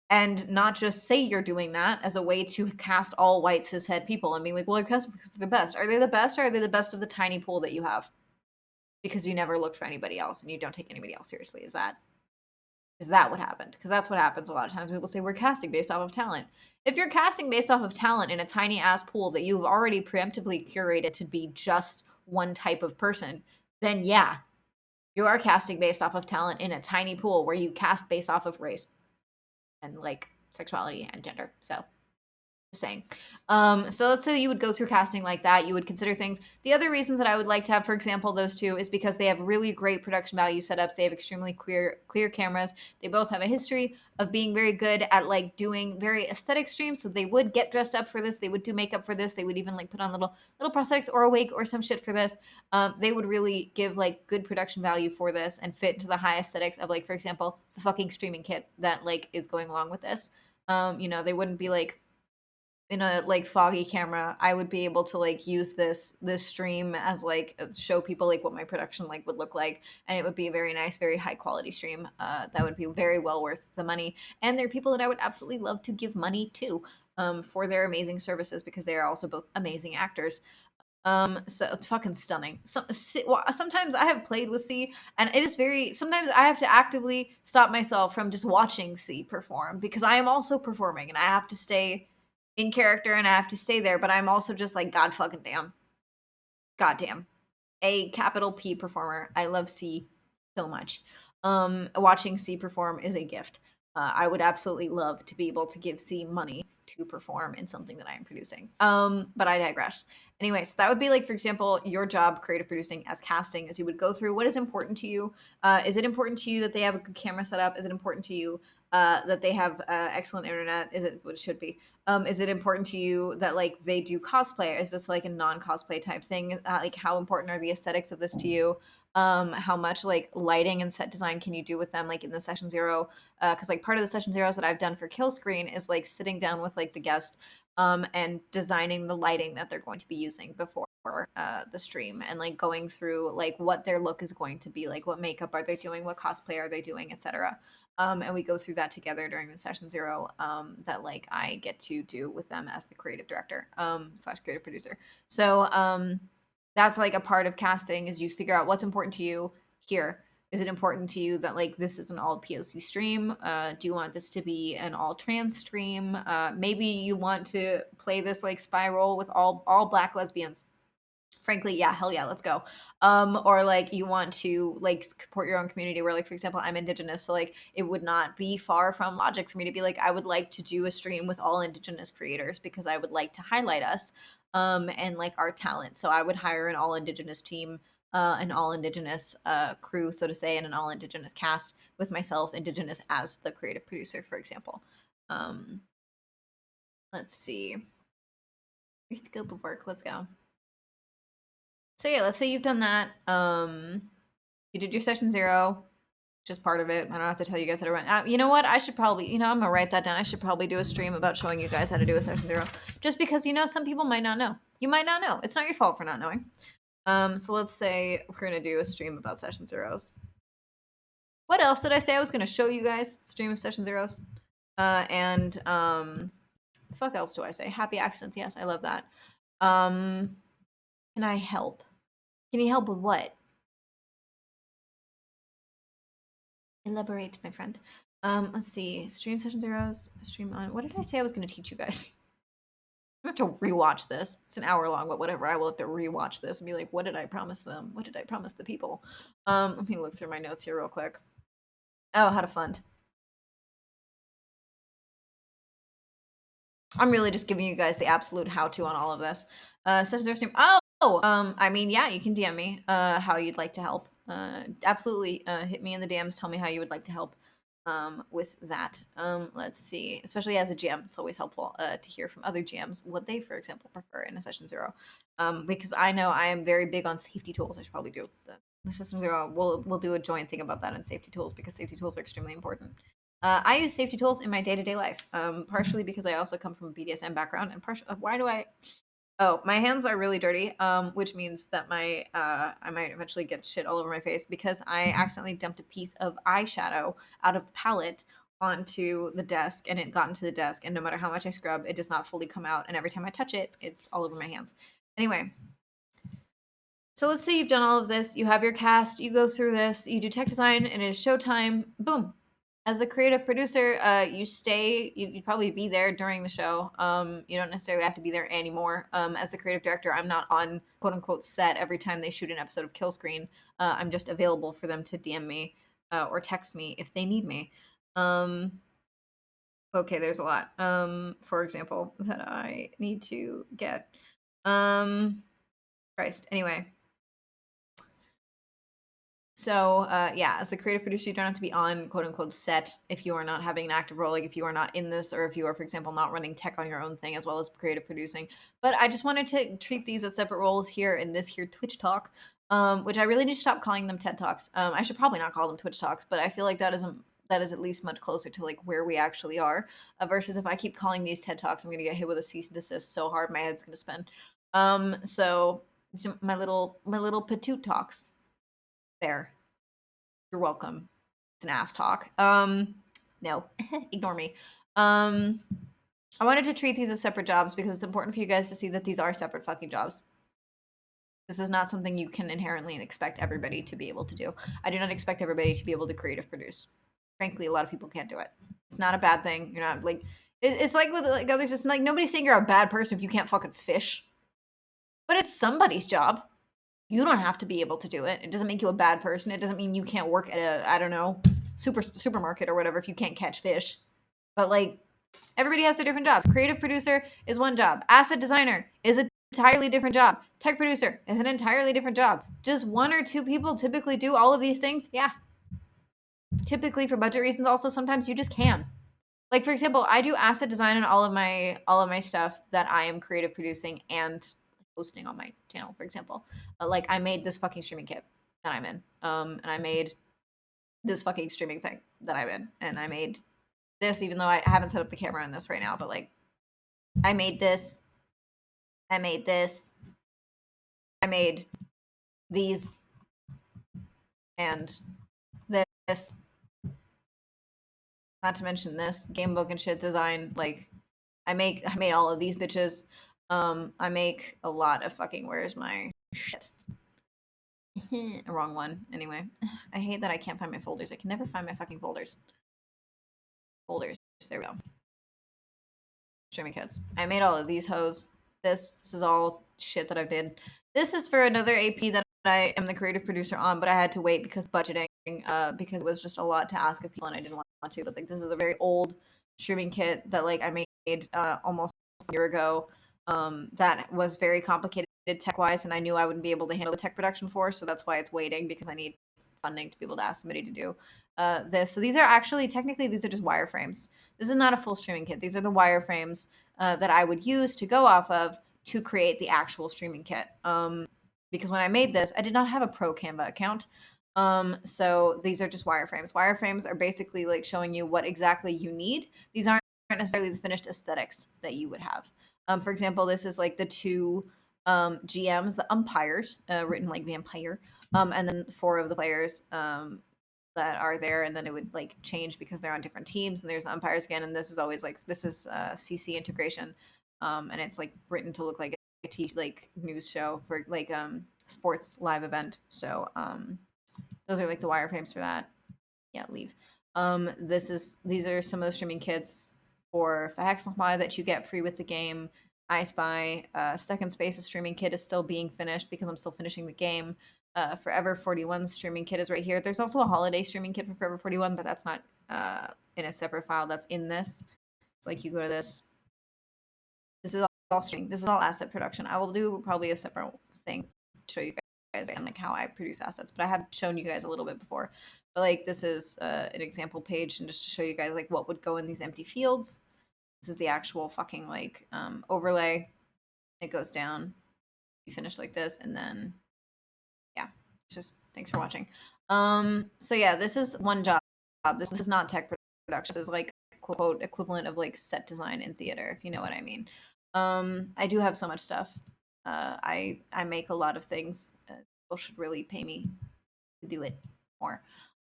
and not just say you're doing that as a way to cast all white cishet people. I mean, like, well, I cast them because they're the best. Are they the best, or are they the best of the tiny pool that you have? Because you never looked for anybody else and you don't take anybody else seriously. Is that what happened? Because that's what happens a lot of times. People say we're casting based off of talent. If you're casting based off of talent in a tiny ass pool that you've already preemptively curated to be just one type of person, then yeah, you are casting based off of talent in a tiny pool where you cast based off of race and like sexuality and gender. So Saying. So let's say you would go through casting like that, you would consider things. The other reasons that I would like to have, for example, those two is because they have really great production value setups. They have extremely clear cameras. They both have a history of being very good at like doing very aesthetic streams. So they would get dressed up for this. They would do makeup for this. They would even like put on little prosthetics or a wig or some shit for this. They would really give like good production value for this and fit into the high aesthetics of like, for example, the fucking streaming kit that like is going along with this. They wouldn't be like in a like foggy camera. I would be able to like use this stream as like show people like what my production like would look like, and it would be a very nice, very high quality stream that would be very well worth the money. And there are people that I would absolutely love to give money to for their amazing services, because they are also both amazing actors. So it's fucking stunning. Sometimes I have played with C, and it is very. Sometimes I have to actively stop myself from just watching C perform, because I am also performing, and I have to stay in character and I have to stay there. But I'm also just like, God fucking damn, goddamn, a capital P performer. I love C so much. Watching C perform is a gift. I would absolutely love to be able to give C money to perform in something that I am producing. But I digress. Anyway, so that would be like, for example, your job creative producing as casting, as you would go through what is important to you. Is it important to you that they have a good camera setup? Is it important to you that they have excellent internet? Is it what it should be? Is it important to you that like they do cosplay? Is this like a non-cosplay type thing? Like how important are the aesthetics of this to you? How much like lighting and set design can you do with them, like in the session zero? Because like part of the session zeros that I've done for Kill Screen is like sitting down with like the guest and designing the lighting that they're going to be using before the stream, and like going through like what their look is going to be like, what makeup are they doing, what cosplay are they doing, etc. And we go through that together during the session zero that like I get to do with them as the creative director slash creative producer. So that's like a part of casting, is you figure out what's important to you here. Is it important to you that like this is an all POC stream? Do you want this to be an all trans stream? Maybe you want to play this like spy role with all black lesbians. Frankly, yeah, hell yeah, let's go. Or like you want to like support your own community, where like, for example, I'm indigenous, so like it would not be far from logic for me to be like, I would like to do a stream with all indigenous creators, because I would like to highlight us and like our talent. So I would hire an all indigenous team, an all indigenous crew, so to say, and an all indigenous cast, with myself indigenous as the creative producer, for example. um let's see, your scope of work, let's go. So yeah, let's say you've done that. You did your session zero, just part of it. I don't have to tell you guys how to run. You know what? I should probably, I'm gonna write that down. I should probably do a stream about showing you guys how to do a session zero, just because some people might not know. You might not know. It's not your fault for not knowing. So let's say we're gonna do a stream about session zeros. What else did I say I was gonna show you guys? Stream of session zeros. And the fuck else do I say? Happy accidents. Yes, I love that. Can I help? Can you help with what? Elaborate, my friend. Let's see. Stream session zeros. Stream on. What did I say I was going to teach you guys? I have to rewatch this. It's an hour long, but whatever. I will have to rewatch this and be like, what did I promise them? What did I promise the people? Let me look through my notes here real quick. Oh, how to fund. I'm really just giving you guys the absolute how-to on all of this. Session zero stream. I mean, yeah, you can DM me how you'd like to help. Absolutely, hit me in the DMs. Tell me how you would like to help with that. Let's see. Especially as a GM, it's always helpful to hear from other GMs what they, for example, prefer in a session zero. Because I know I am very big on safety tools. I should probably do the session zero. We'll do a joint thing about that in safety tools, because safety tools are extremely important. I use safety tools in my day-to-day life, partially because I also come from a BDSM background, and partially why do I? Oh, my hands are really dirty, which means that I might eventually get shit all over my face, because I accidentally dumped a piece of eyeshadow out of the palette onto the desk, and it got into the desk, and no matter how much I scrub, it does not fully come out, and every time I touch it, it's all over my hands. Anyway, so let's say you've done all of this, you have your cast, you go through this, you do tech design, and it is showtime. Boom. As a creative producer, you stay. You'd probably be there during the show. You don't necessarily have to be there anymore. As the creative director, I'm not on quote unquote set every time they shoot an episode of Kill Screen. I'm just available for them to DM me or text me if they need me. Okay, there's a lot. For example, that I need to get. Christ. Anyway. So, yeah, as a creative producer, you don't have to be on quote unquote set if you are not having an active role, like if you are not in this, or if you are, for example, not running tech on your own thing as well as creative producing. But I just wanted to treat these as separate roles here in this here Twitch talk, which I really need to stop calling them TED Talks. I should probably not call them Twitch Talks, but I feel like that is at least much closer to like where we actually are, versus if I keep calling these TED Talks, I'm gonna get hit with a cease and desist so hard my head's gonna spin. So my little patoot talks there. You're welcome. It's an ass talk. No, ignore me. I wanted to treat these as separate jobs because it's important for you guys to see that these are separate fucking jobs. This is not something you can inherently expect everybody to be able to do. I do not expect everybody to be able to creative produce. Frankly, a lot of people can't do it. It's not a bad thing. You're not like it's like with like others. Just like nobody's saying you're a bad person if you can't fucking fish, but it's somebody's job. You don't have to be able to do it. It doesn't make you a bad person. It doesn't mean you can't work at a, I don't know, supermarket or whatever if you can't catch fish. But like everybody has their different jobs. Creative producer is one job. Asset designer is an entirely different job. Tech producer is an entirely different job. Just one or two people typically do all of these things. Yeah. Typically for budget reasons also sometimes you just can. Like for example, I do asset design and all of my stuff that I am creative producing and posting on my channel, for example. Like I made this fucking streaming kit that I'm in. And I made this fucking streaming thing that I'm in. And I made this, even though I haven't set up the camera in this right now, but like I made this. I made this. I made these and this. Not to mention this game book and shit design. Like I made all of these bitches. I make a lot of fucking where's my shit? Wrong one. Anyway, I hate that I can't find my folders. I can never find my fucking folders. Folders. There we go. Streaming kits. I made all of these hoes. This is all shit that I did. This is for another AP that I am the creative producer on, but I had to wait because budgeting, because it was just a lot to ask of people and I didn't want to. But like this is a very old streaming kit that like I made almost a year ago. That was very complicated tech wise, and I knew I wouldn't be able to handle the tech production for, so that's why it's waiting because I need funding to be able to ask somebody to do this. So these are actually technically these are just wireframes. This is not a full streaming kit. These are the wireframes that I would use to go off of to create the actual streaming kit. Because when I made this, I did not have a pro Canva account. So these are just wireframes. Wireframes are basically like showing you what exactly you need. These aren't necessarily the finished aesthetics that you would have. For example, this is like the two GMs, the umpires, written like vampire, and then four of the players that are there, and then it would like change because they're on different teams, and there's the umpires again, and this is always like this is CC integration, and it's like written to look like a like news show for like sports live event. So those are like the wireframes for that. Yeah, leave. These are some of the streaming kits for Verhexenfly that you get free with the game. I Spy, Stuck in Space's streaming kit is still being finished because I'm still finishing the game. Forever 41's streaming kit is right here. There's also a holiday streaming kit for Forever 41, but that's not in a separate file. That's in this. It's like you go to this. This is all streaming. This is all asset production. I will do probably a separate thing to show you guys and like how I produce assets, but I have shown you guys a little bit before. But like this is an example page, and just to show you guys like what would go in these empty fields. This is the actual fucking like overlay. It goes down. You finish like this, and then yeah, just thanks for watching. So yeah, this is one job. This is not tech production. This is like quote equivalent of like set design in theater, if you know what I mean. I do have so much stuff. I make a lot of things. People should really pay me to do it more.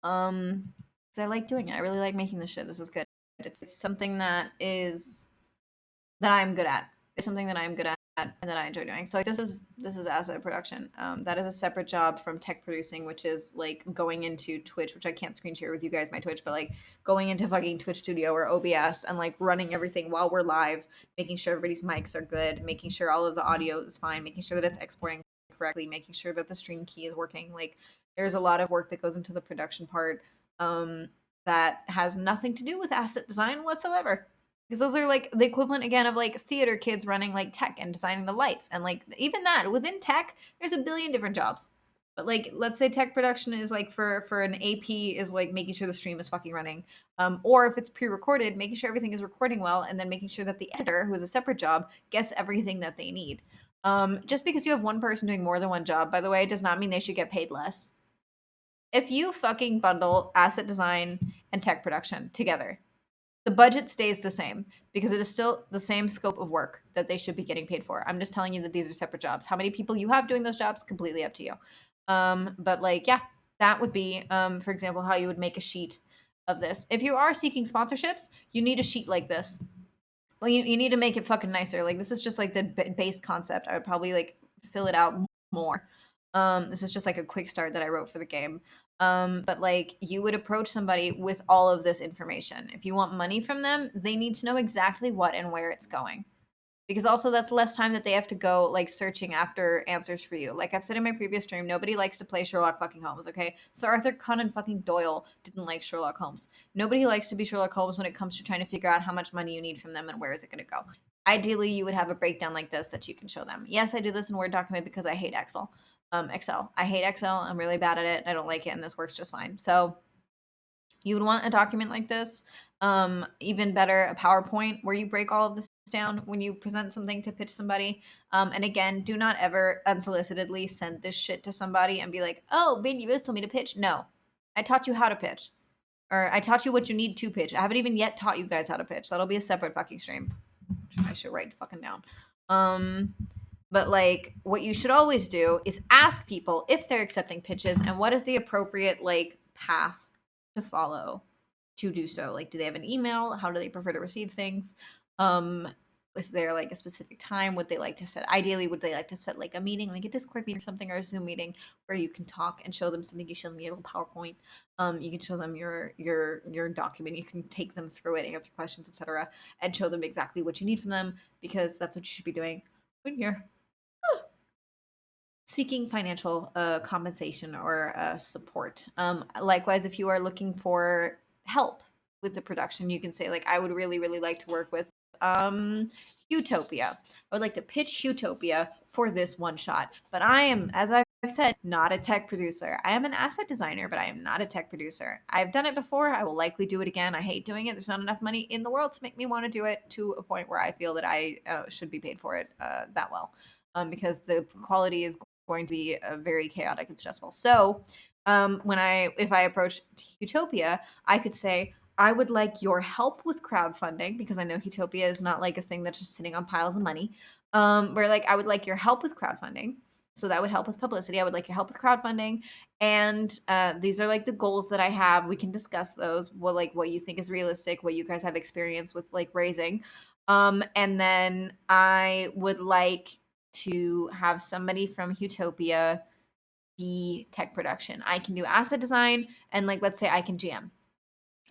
Because I like doing it. I really like making this shit. This is good. It's something that I'm good at. It's something that I'm good at and that I enjoy doing. So like this is asset production. That is a separate job from tech producing, which is like going into Twitch, which I can't screen share with you guys my Twitch, but like going into fucking Twitch Studio or OBS and like running everything while we're live, making sure everybody's mics are good, making sure all of the audio is fine, making sure that it's exporting correctly, making sure that the stream key is working. Like there's a lot of work that goes into the production part that has nothing to do with asset design whatsoever. because those are like the equivalent again of like theater kids running like tech and designing the lights. And like even that within tech, there's a billion different jobs. But like let's say tech production is like for an AP is like making sure the stream is fucking running. Or if it's pre-recorded, making sure everything is recording well, and then making sure that the editor, who is a separate job, gets everything that they need. Just because you have one person doing more than one job, by the way, does not mean they should get paid less. If you fucking bundle asset design and tech production together, the budget stays the same because it is still the same scope of work that they should be getting paid for. I'm just telling you that these are separate jobs. How many people you have doing those jobs, completely up to you. But like, yeah, that would be, for example, how you would make a sheet of this. If you are seeking sponsorships, you need a sheet like this. Well, you need to make it fucking nicer. Like this is just like the base concept. I would probably like fill it out more. This is just like a quick start that I wrote for the game. But like you would approach somebody with all of this information. If you want money from them, they need to know exactly what and where it's going. Because also that's less time that they have to go like searching after answers for you. Like I've said in my previous stream, nobody likes to play Sherlock fucking Holmes, okay? Sir Arthur Conan fucking Doyle didn't like Sherlock Holmes. Nobody likes to be Sherlock Holmes when it comes to trying to figure out how much money you need from them and where is it going to go. Ideally, you would have a breakdown like this that you can show them. Yes, I do this in Word document because I hate Excel. Excel. I hate Excel. I'm really bad at it. I don't like it, and this works just fine. So you would want a document like this. Even better, a PowerPoint where you break all of this down when you present something to pitch somebody. And again, do not ever unsolicitedly send this shit to somebody and be like, oh, Baby Rose told me to pitch. No, I taught you how to pitch. Or I taught you what you need to pitch. I haven't even yet taught you guys how to pitch. That'll be a separate fucking stream. I should write fucking down. But like what you should always do is ask people if they're accepting pitches and what is the appropriate like path to follow to do so. Like, do they have an email? How do they prefer to receive things? Is there like a specific time? Would they like to set? Ideally, would they like to set like a meeting, like a Discord meeting or something, or a Zoom meeting where you can talk and show them something? You show them your little PowerPoint. You can show them your document. You can take them through it, answer questions, etc., and show them exactly what you need from them because that's what you should be doing when you're seeking financial compensation or support. Likewise, if you are looking for help with the production, you can say like, I would really, really like to work with Utopia. I would like to pitch Utopia for this one shot. But I am, as I've said, not a tech producer. I am an asset designer, but I am not a tech producer. I've done it before. I will likely do it again. I hate doing it. There's not enough money in the world to make me want to do it to a point where I feel that I should be paid for it that well. Because the quality is going to be very chaotic and stressful. So if I approach Utopia, I could say, I would like your help with crowdfunding because I know Utopia is not like a thing that's just sitting on piles of money. Where like I would like your help with crowdfunding. So that would help with publicity. I would like your help with crowdfunding. And these are like the goals that I have. We can discuss those. What you think is realistic, what you guys have experience with like raising. And then I would like to have somebody from Utopia be tech production. I can do asset design and like let's say I can GM.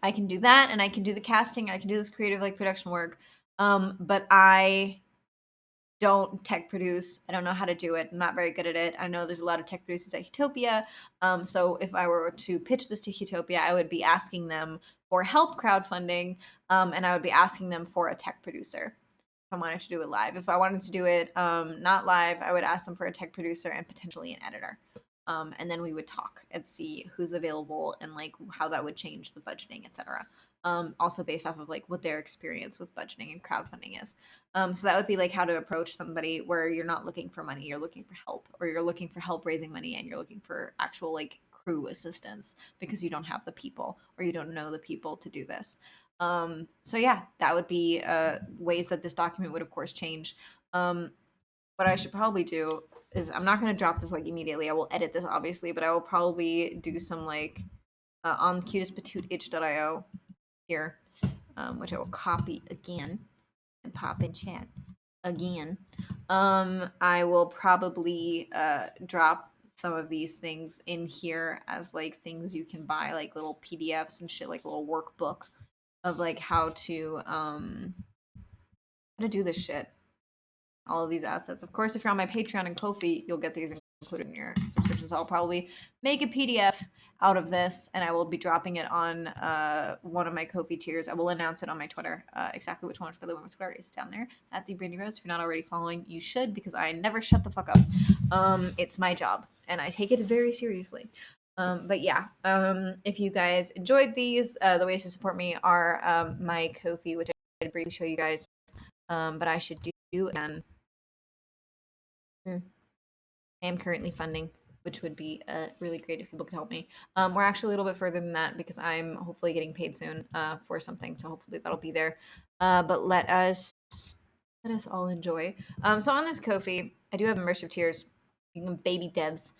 I can do that and I can do the casting, I can do this creative like production work. But I don't tech produce. I don't know how to do it. I'm not very good at it. I know there's a lot of tech producers at Utopia. So if I were to pitch this to Utopia, I would be asking them for help crowdfunding, and I would be asking them for a tech producer. I wanted to do it live. If I wanted to do it not live, I would ask them for a tech producer and potentially an editor. And then we would talk and see who's available and like how that would change the budgeting, etc. Also based off of like what their experience with budgeting and crowdfunding is. So that would be like how to approach somebody where you're not looking for money, you're looking for help, or you're looking for help raising money and you're looking for actual like crew assistance because you don't have the people or you don't know the people to do this. So yeah, that would be ways that this document would of course change. What I should probably do is I'm not going to drop this like immediately. I will edit this obviously, but I will probably do some like on cutestpatootitch.io here, which I will copy again and pop in chat again. I will probably drop some of these things in here as like things you can buy, like little PDFs and shit, like a little workbook of like how to do this shit. All of these assets. Of course, if you're on my Patreon and Ko-fi, you'll get these included in your subscription. So I'll probably make a PDF out of this, and I will be dropping it on one of my Ko-fi tiers. I will announce it on my Twitter. Exactly which one for the women's Twitter is down there at the Brandy Rose. If you're not already following, you should, because I never shut the fuck up. It's my job, and I take it very seriously. But yeah, if you guys enjoyed these, the ways to support me are my Ko-fi, which I did briefly show you guys, but I should do, and I am currently funding, which would be really great if people could help me. We're actually a little bit further than that because I'm hopefully getting paid soon for something, so hopefully that'll be there. But let us all enjoy. So on this Ko-fi, I do have immersive tiers. You can baby devs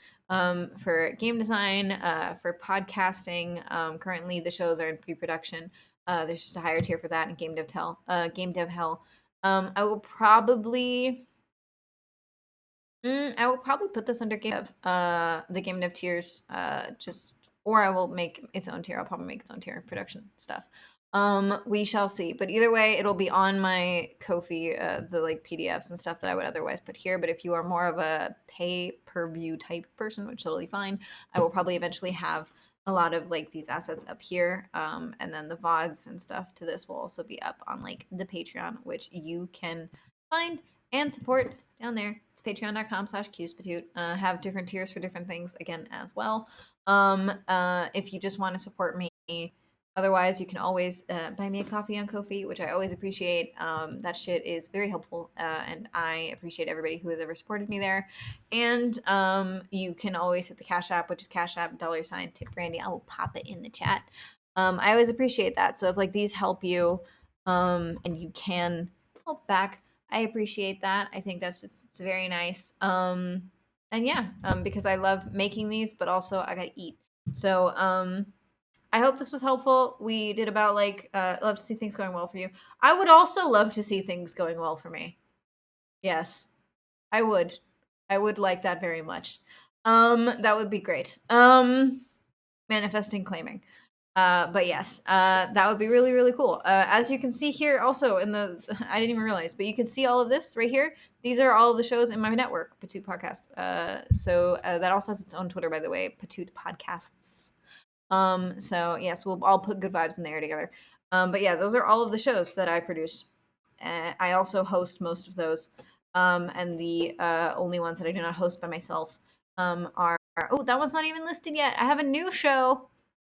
for game design, for podcasting. Currently, the shows are in pre-production. There's just a higher tier for that, and game dev hell. I will probably. I will probably put this under game dev, the game dev tiers, or I will make its own tier. I'll probably make its own tier production stuff. We shall see. But either way, it'll be on my Ko-fi, the like PDFs and stuff that I would otherwise put here. But if you are more of a pay-per-view type person, which is totally fine, I will probably eventually have a lot of like these assets up here. And then the VODs and stuff to this will also be up on like the Patreon, which you can find and support down there. It's patreon.com/QSpatoot. Have different tiers for different things again as well. If you just want to support me, otherwise you can always buy me a coffee on Ko-fi, which I always appreciate. That shit is very helpful, and I appreciate everybody who has ever supported me there. And you can always hit the Cash App, which is Cash App $tip Brandy. I will pop it in the chat. I always appreciate that. So if like these help you, and you can help back, I appreciate that. I think it's very nice. And yeah, because I love making these, but also I gotta eat. So I hope this was helpful. We did about like love to see things going well for you. I would also love to see things going well for me. Yes, I would. I would like that very much. That would be great. Manifesting, claiming. But yes, that would be really, really cool. As you can see here also in the, I didn't even realize, but you can see all of this right here. These are all of the shows in my network, Patoot Podcast. So that also has its own Twitter, by the way, Patoot Podcasts. So yes, we'll all put good vibes in there together. But yeah, those are all of the shows that I produce. I also host most of those. And the only ones that I do not host by myself are, oh, that one's not even listed yet. I have a new show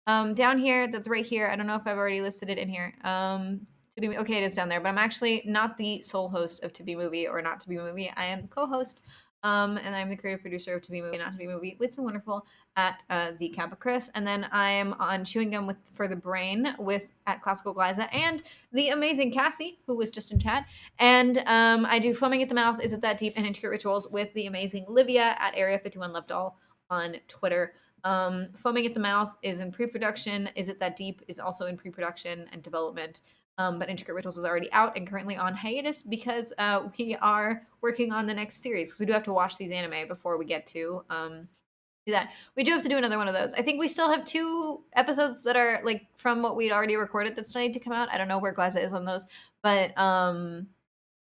down here, that's right here. I don't know if I've already listed it in here. To be okay, it is down there, but I'm actually not the sole host of To Be Movie or Not To Be Movie. I am the co-host, and I'm the creative producer of To Be Movie, Not To Be Movie with the wonderful at the Kappa Chris, and then I am on Chewing Gum with for the Brain with at Classical Glyza and the amazing Cassie, who was just in chat, and I do Foaming at the Mouth, Is It That Deep, and Intricate Rituals with the amazing Livia at Area 51 Love Doll on Twitter. Foaming at the Mouth is in pre-production. Is It That Deep is also in pre-production and development. But Intricate Rituals is already out and currently on hiatus because we are working on the next series. Because we do have to watch these anime before we get to do that. We do have to do another one of those. I think we still have 2 episodes that are like from what we'd already recorded that still need to come out. I don't know where Glaza is on those, but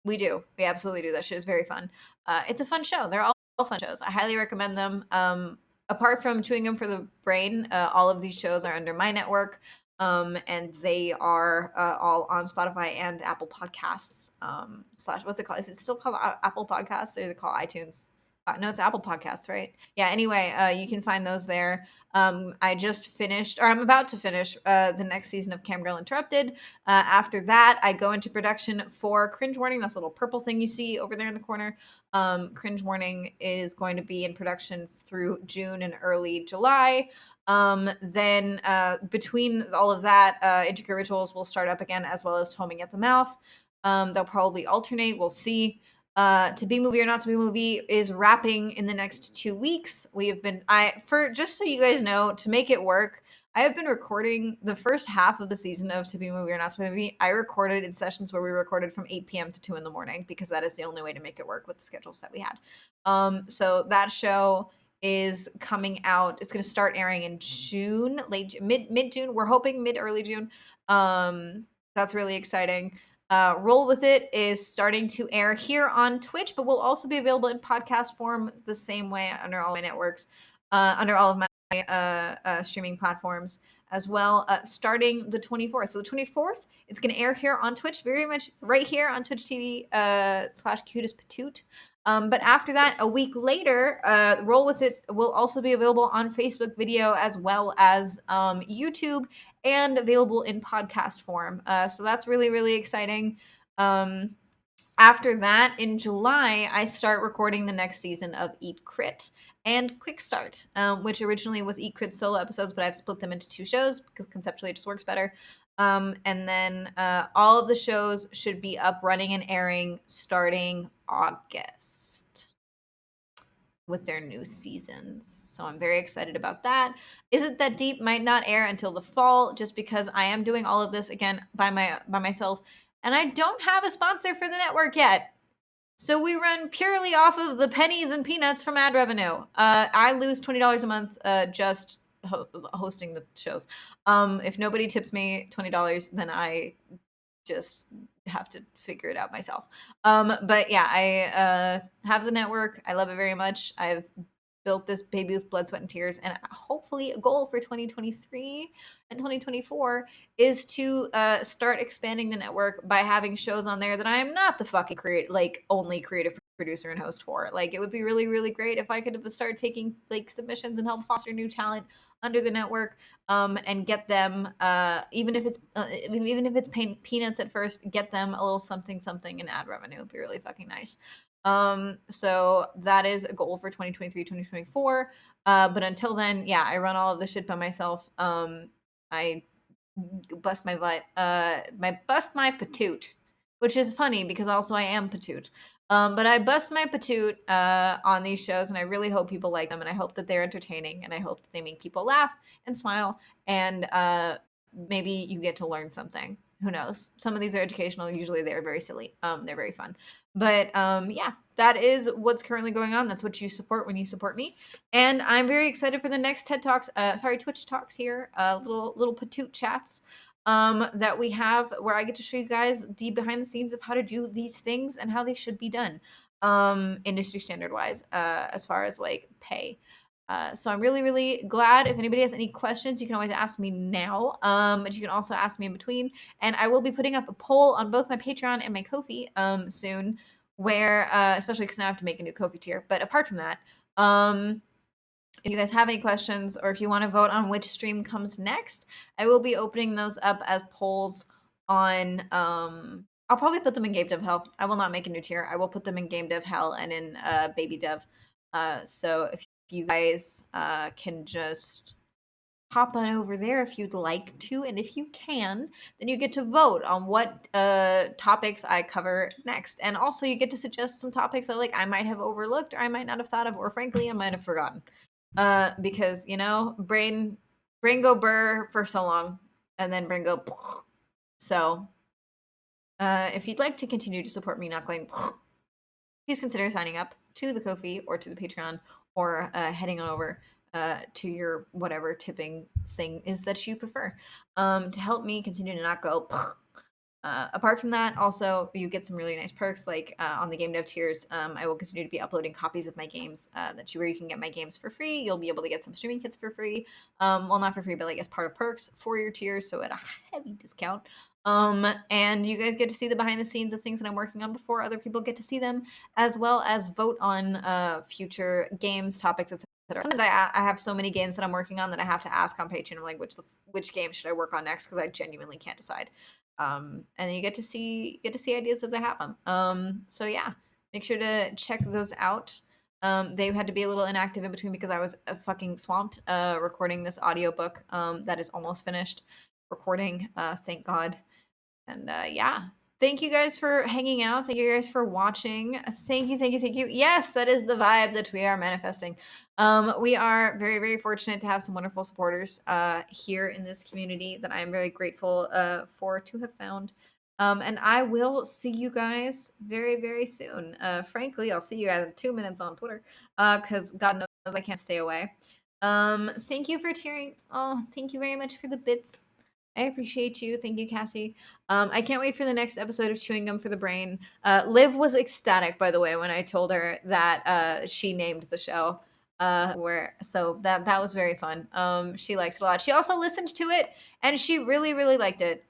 we do. We absolutely do. That shit is very fun. It's a fun show. They're all fun shows. I highly recommend them. Apart from Chewing Gum for the Brain, all of these shows are under my network, and they are all on Spotify and Apple Podcasts. Slash, what's it called? Is it still called Apple Podcasts, or is it called iTunes? No, it's Apple Podcasts, right? Yeah. Anyway, you can find those there. I just finished, or I'm about to finish, the next season of Cam Girl Interrupted. After that, I go into production for Cringe Warning. That's a little purple thing you see over there in the corner. Cringe Warning is going to be in production through June and early July. Then between all of that, Intricate Rituals will start up again, as well as Foaming at the Mouth. They'll probably alternate. We'll see. To Be Movie or Not To Be Movie is wrapping in the next 2 weeks. We have been, just so you guys know, to make it work, I have been recording the first half of the season of To Be Movie or Not To Be Movie. I recorded in sessions where we recorded from 8 p.m. to 2 in the morning because that is the only way to make it work with the schedules that we had. So that show is coming out. It's going to start airing in June, mid June. We're hoping early June. That's really exciting. Roll With It is starting to air here on Twitch, but will also be available in podcast form the same way under all my networks, under all of my streaming platforms as well, starting the 24th. So the 24th, it's going to air here on Twitch, very much right here on Twitch TV /cutest patoot. But after that, a week later, Roll With It will also be available on Facebook video as well as YouTube and available in podcast form. So that's really, really exciting. After that, in July, I start recording the next season of Eat Crit and Quick Start, which originally was Eat Crit solo episodes, but I've split them into 2 shows because conceptually it just works better. And then all of the shows should be up, running, and airing starting August with their new seasons. So I'm very excited about that. Isn't That Deep might not air until the fall, just because I am doing all of this again by myself, and I don't have a sponsor for the network yet. So we run purely off of the pennies and peanuts from ad revenue. I lose $20 a month just hosting the shows. If nobody tips me $20, then I just have to figure it out myself. But yeah, I have the network. I love it very much. I've built this baby with blood, sweat, and tears, and hopefully a goal for 2023 and 2024 is to start expanding the network by having shows on there that I am not the fucking only creative producer and host for. Like, it would be really, really great if I could start taking like submissions and help foster new talent under the network, and get them, even if it's peanuts at first, get them a little something in ad revenue. It'd be really fucking nice. So that is a goal for 2023, 2024. But until then, yeah, I run all of the shit by myself. I bust my butt, bust my patoot, which is funny because also I am patoot. But I bust my patoot on these shows, and I really hope people like them, and I hope that they're entertaining, and I hope that they make people laugh and smile, and maybe you get to learn something. Who knows? Some of these are educational. Usually they're very silly. They're very fun. But yeah, that is what's currently going on. That's what you support when you support me. And I'm very excited for the next Twitch Talks here, little patoot chats that we have, where I get to show you guys the behind the scenes of how to do these things and how they should be done, industry standard wise, as far as like pay. So I'm really, really glad. If anybody has any questions, you can always ask me now. But you can also ask me in between. And I will be putting up a poll on both my Patreon and my Ko-fi soon, where especially because now I have to make a new Ko-fi tier. But apart from that, if you guys have any questions, or if you want to vote on which stream comes next, I will be opening those up as polls on I'll probably put them in Game Dev Hell. I will not make a new tier. I will put them in Game Dev Hell and in Baby Dev. So if you guys can just hop on over there if you'd like to, and if you can, then you get to vote on what topics I cover next, and also you get to suggest some topics that like I might have overlooked, or I might not have thought of, or frankly I might have forgotten, because brain go burr for so long, and then brain go so if you'd like to continue to support me not going please consider signing up to the Ko-fi or to the Patreon, or heading on over to your whatever tipping thing is that you prefer, to help me continue to not go. Apart from that, also you get some really nice perks, like on the Game Dev tiers. I will continue to be uploading copies of my games where you can get my games for free. You'll be able to get some streaming kits for free. Well, not for free, but like as part of perks for your tiers, so at a heavy discount. And you guys get to see the behind the scenes of things that I'm working on before other people get to see them, as well as vote on future games, topics, etc. Sometimes I have so many games that I'm working on that I have to ask on Patreon. I'm like, which game should I work on next? Because I genuinely can't decide. And then you get to see ideas as I have them. So yeah, make sure to check those out. They had to be a little inactive in between because I was fucking swamped recording this audiobook that is almost finished recording, thank God. And yeah, thank you guys for hanging out. Thank you guys for watching. Thank you. Yes, that is the vibe that we are manifesting. We are very, very fortunate to have some wonderful supporters here in this community that I am very grateful for to have found. And I will see you guys very, very soon. Frankly, I'll see you guys in 2 minutes on Twitter because God knows I can't stay away. Thank you for cheering. Oh, thank you very much for the bits. I appreciate you. Thank you, Cassie. I can't wait for the next episode of Chewing Gum for the Brain. Liv was ecstatic, by the way, when I told her that she named the show. Where so that was very fun. She likes it a lot. She also listened to it and she really really liked it.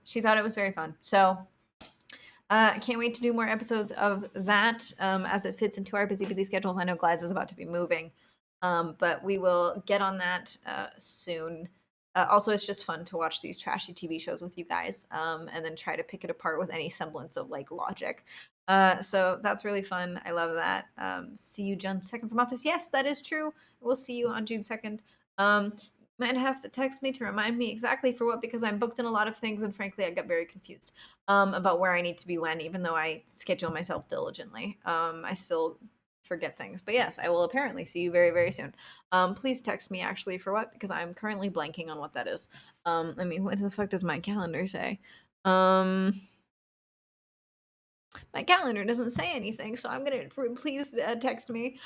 She thought it was very fun. So can't wait to do more episodes of that as it fits into our busy schedules. I know Glides is about to be moving, but we will get on that soon. Also, it's just fun to watch these trashy TV shows with you guys and then try to pick it apart with any semblance of like logic. So that's really fun. I love that. See you June 2nd from Altus. Yes, that is true. We'll see you on June 2nd. Might have to text me to remind me exactly for what because I'm booked in a lot of things and frankly I get very confused about where I need to be when, even though I schedule myself diligently. I still forget things. But yes, I will apparently see you very, very soon. Please text me actually for what, because I'm currently blanking on what that is. I mean, what the fuck does my calendar say? My calendar doesn't say anything, so I'm gonna please text me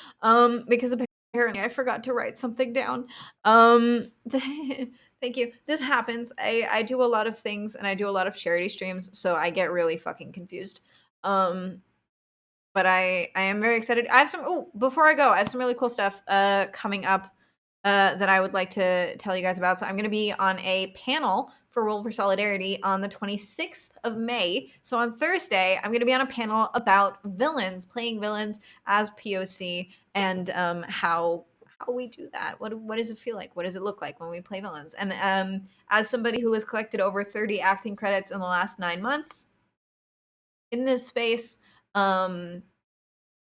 because apparently I forgot to write something down. Thank you. This happens. I do a lot of things and I do a lot of charity streams, so I get really fucking confused. Um, but I am very excited. I have some. Oh, before I go, I have some really cool stuff coming up that I would like to tell you guys about. So I'm going to be on a panel for Roll for Solidarity on the 26th of May. So on Thursday, I'm going to be on a panel about villains, playing villains as POC, and how we do that. What does it feel like? What does it look like when we play villains? And as somebody who has collected over 30 acting credits in the last 9 months in this space, um,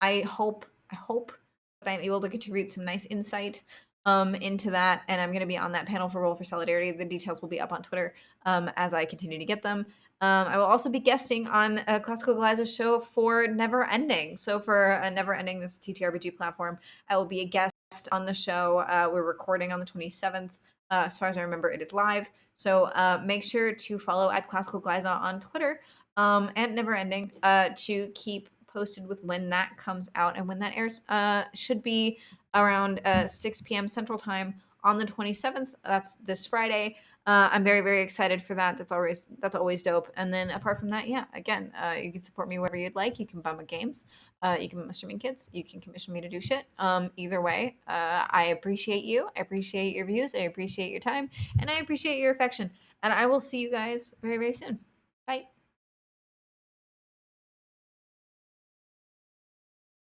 I hope that I'm able to contribute some nice insight into that. And I'm going to be on that panel for Roll for Solidarity. The details will be up on Twitter as I continue to get them. I will also be guesting on a Classical Glyza show for Never Ending. So for Never Ending, this TTRPG platform, I will be a guest on the show. We're recording on the 27th. As far as I remember, it is live. So make sure to follow at Classical Glyza on Twitter and Never Ending to keep posted with when that comes out and when that airs. Should be around 6 p.m. Central Time on the 27th. That's this Friday. I'm very very excited for that. That's always dope. And then apart from that, yeah, again, you can support me wherever you'd like. You can buy my games. You can buy my streaming kits. You can commission me to do shit. Either way, I appreciate you. I appreciate your views. I appreciate your time, and I appreciate your affection. And I will see you guys very very soon. Bye.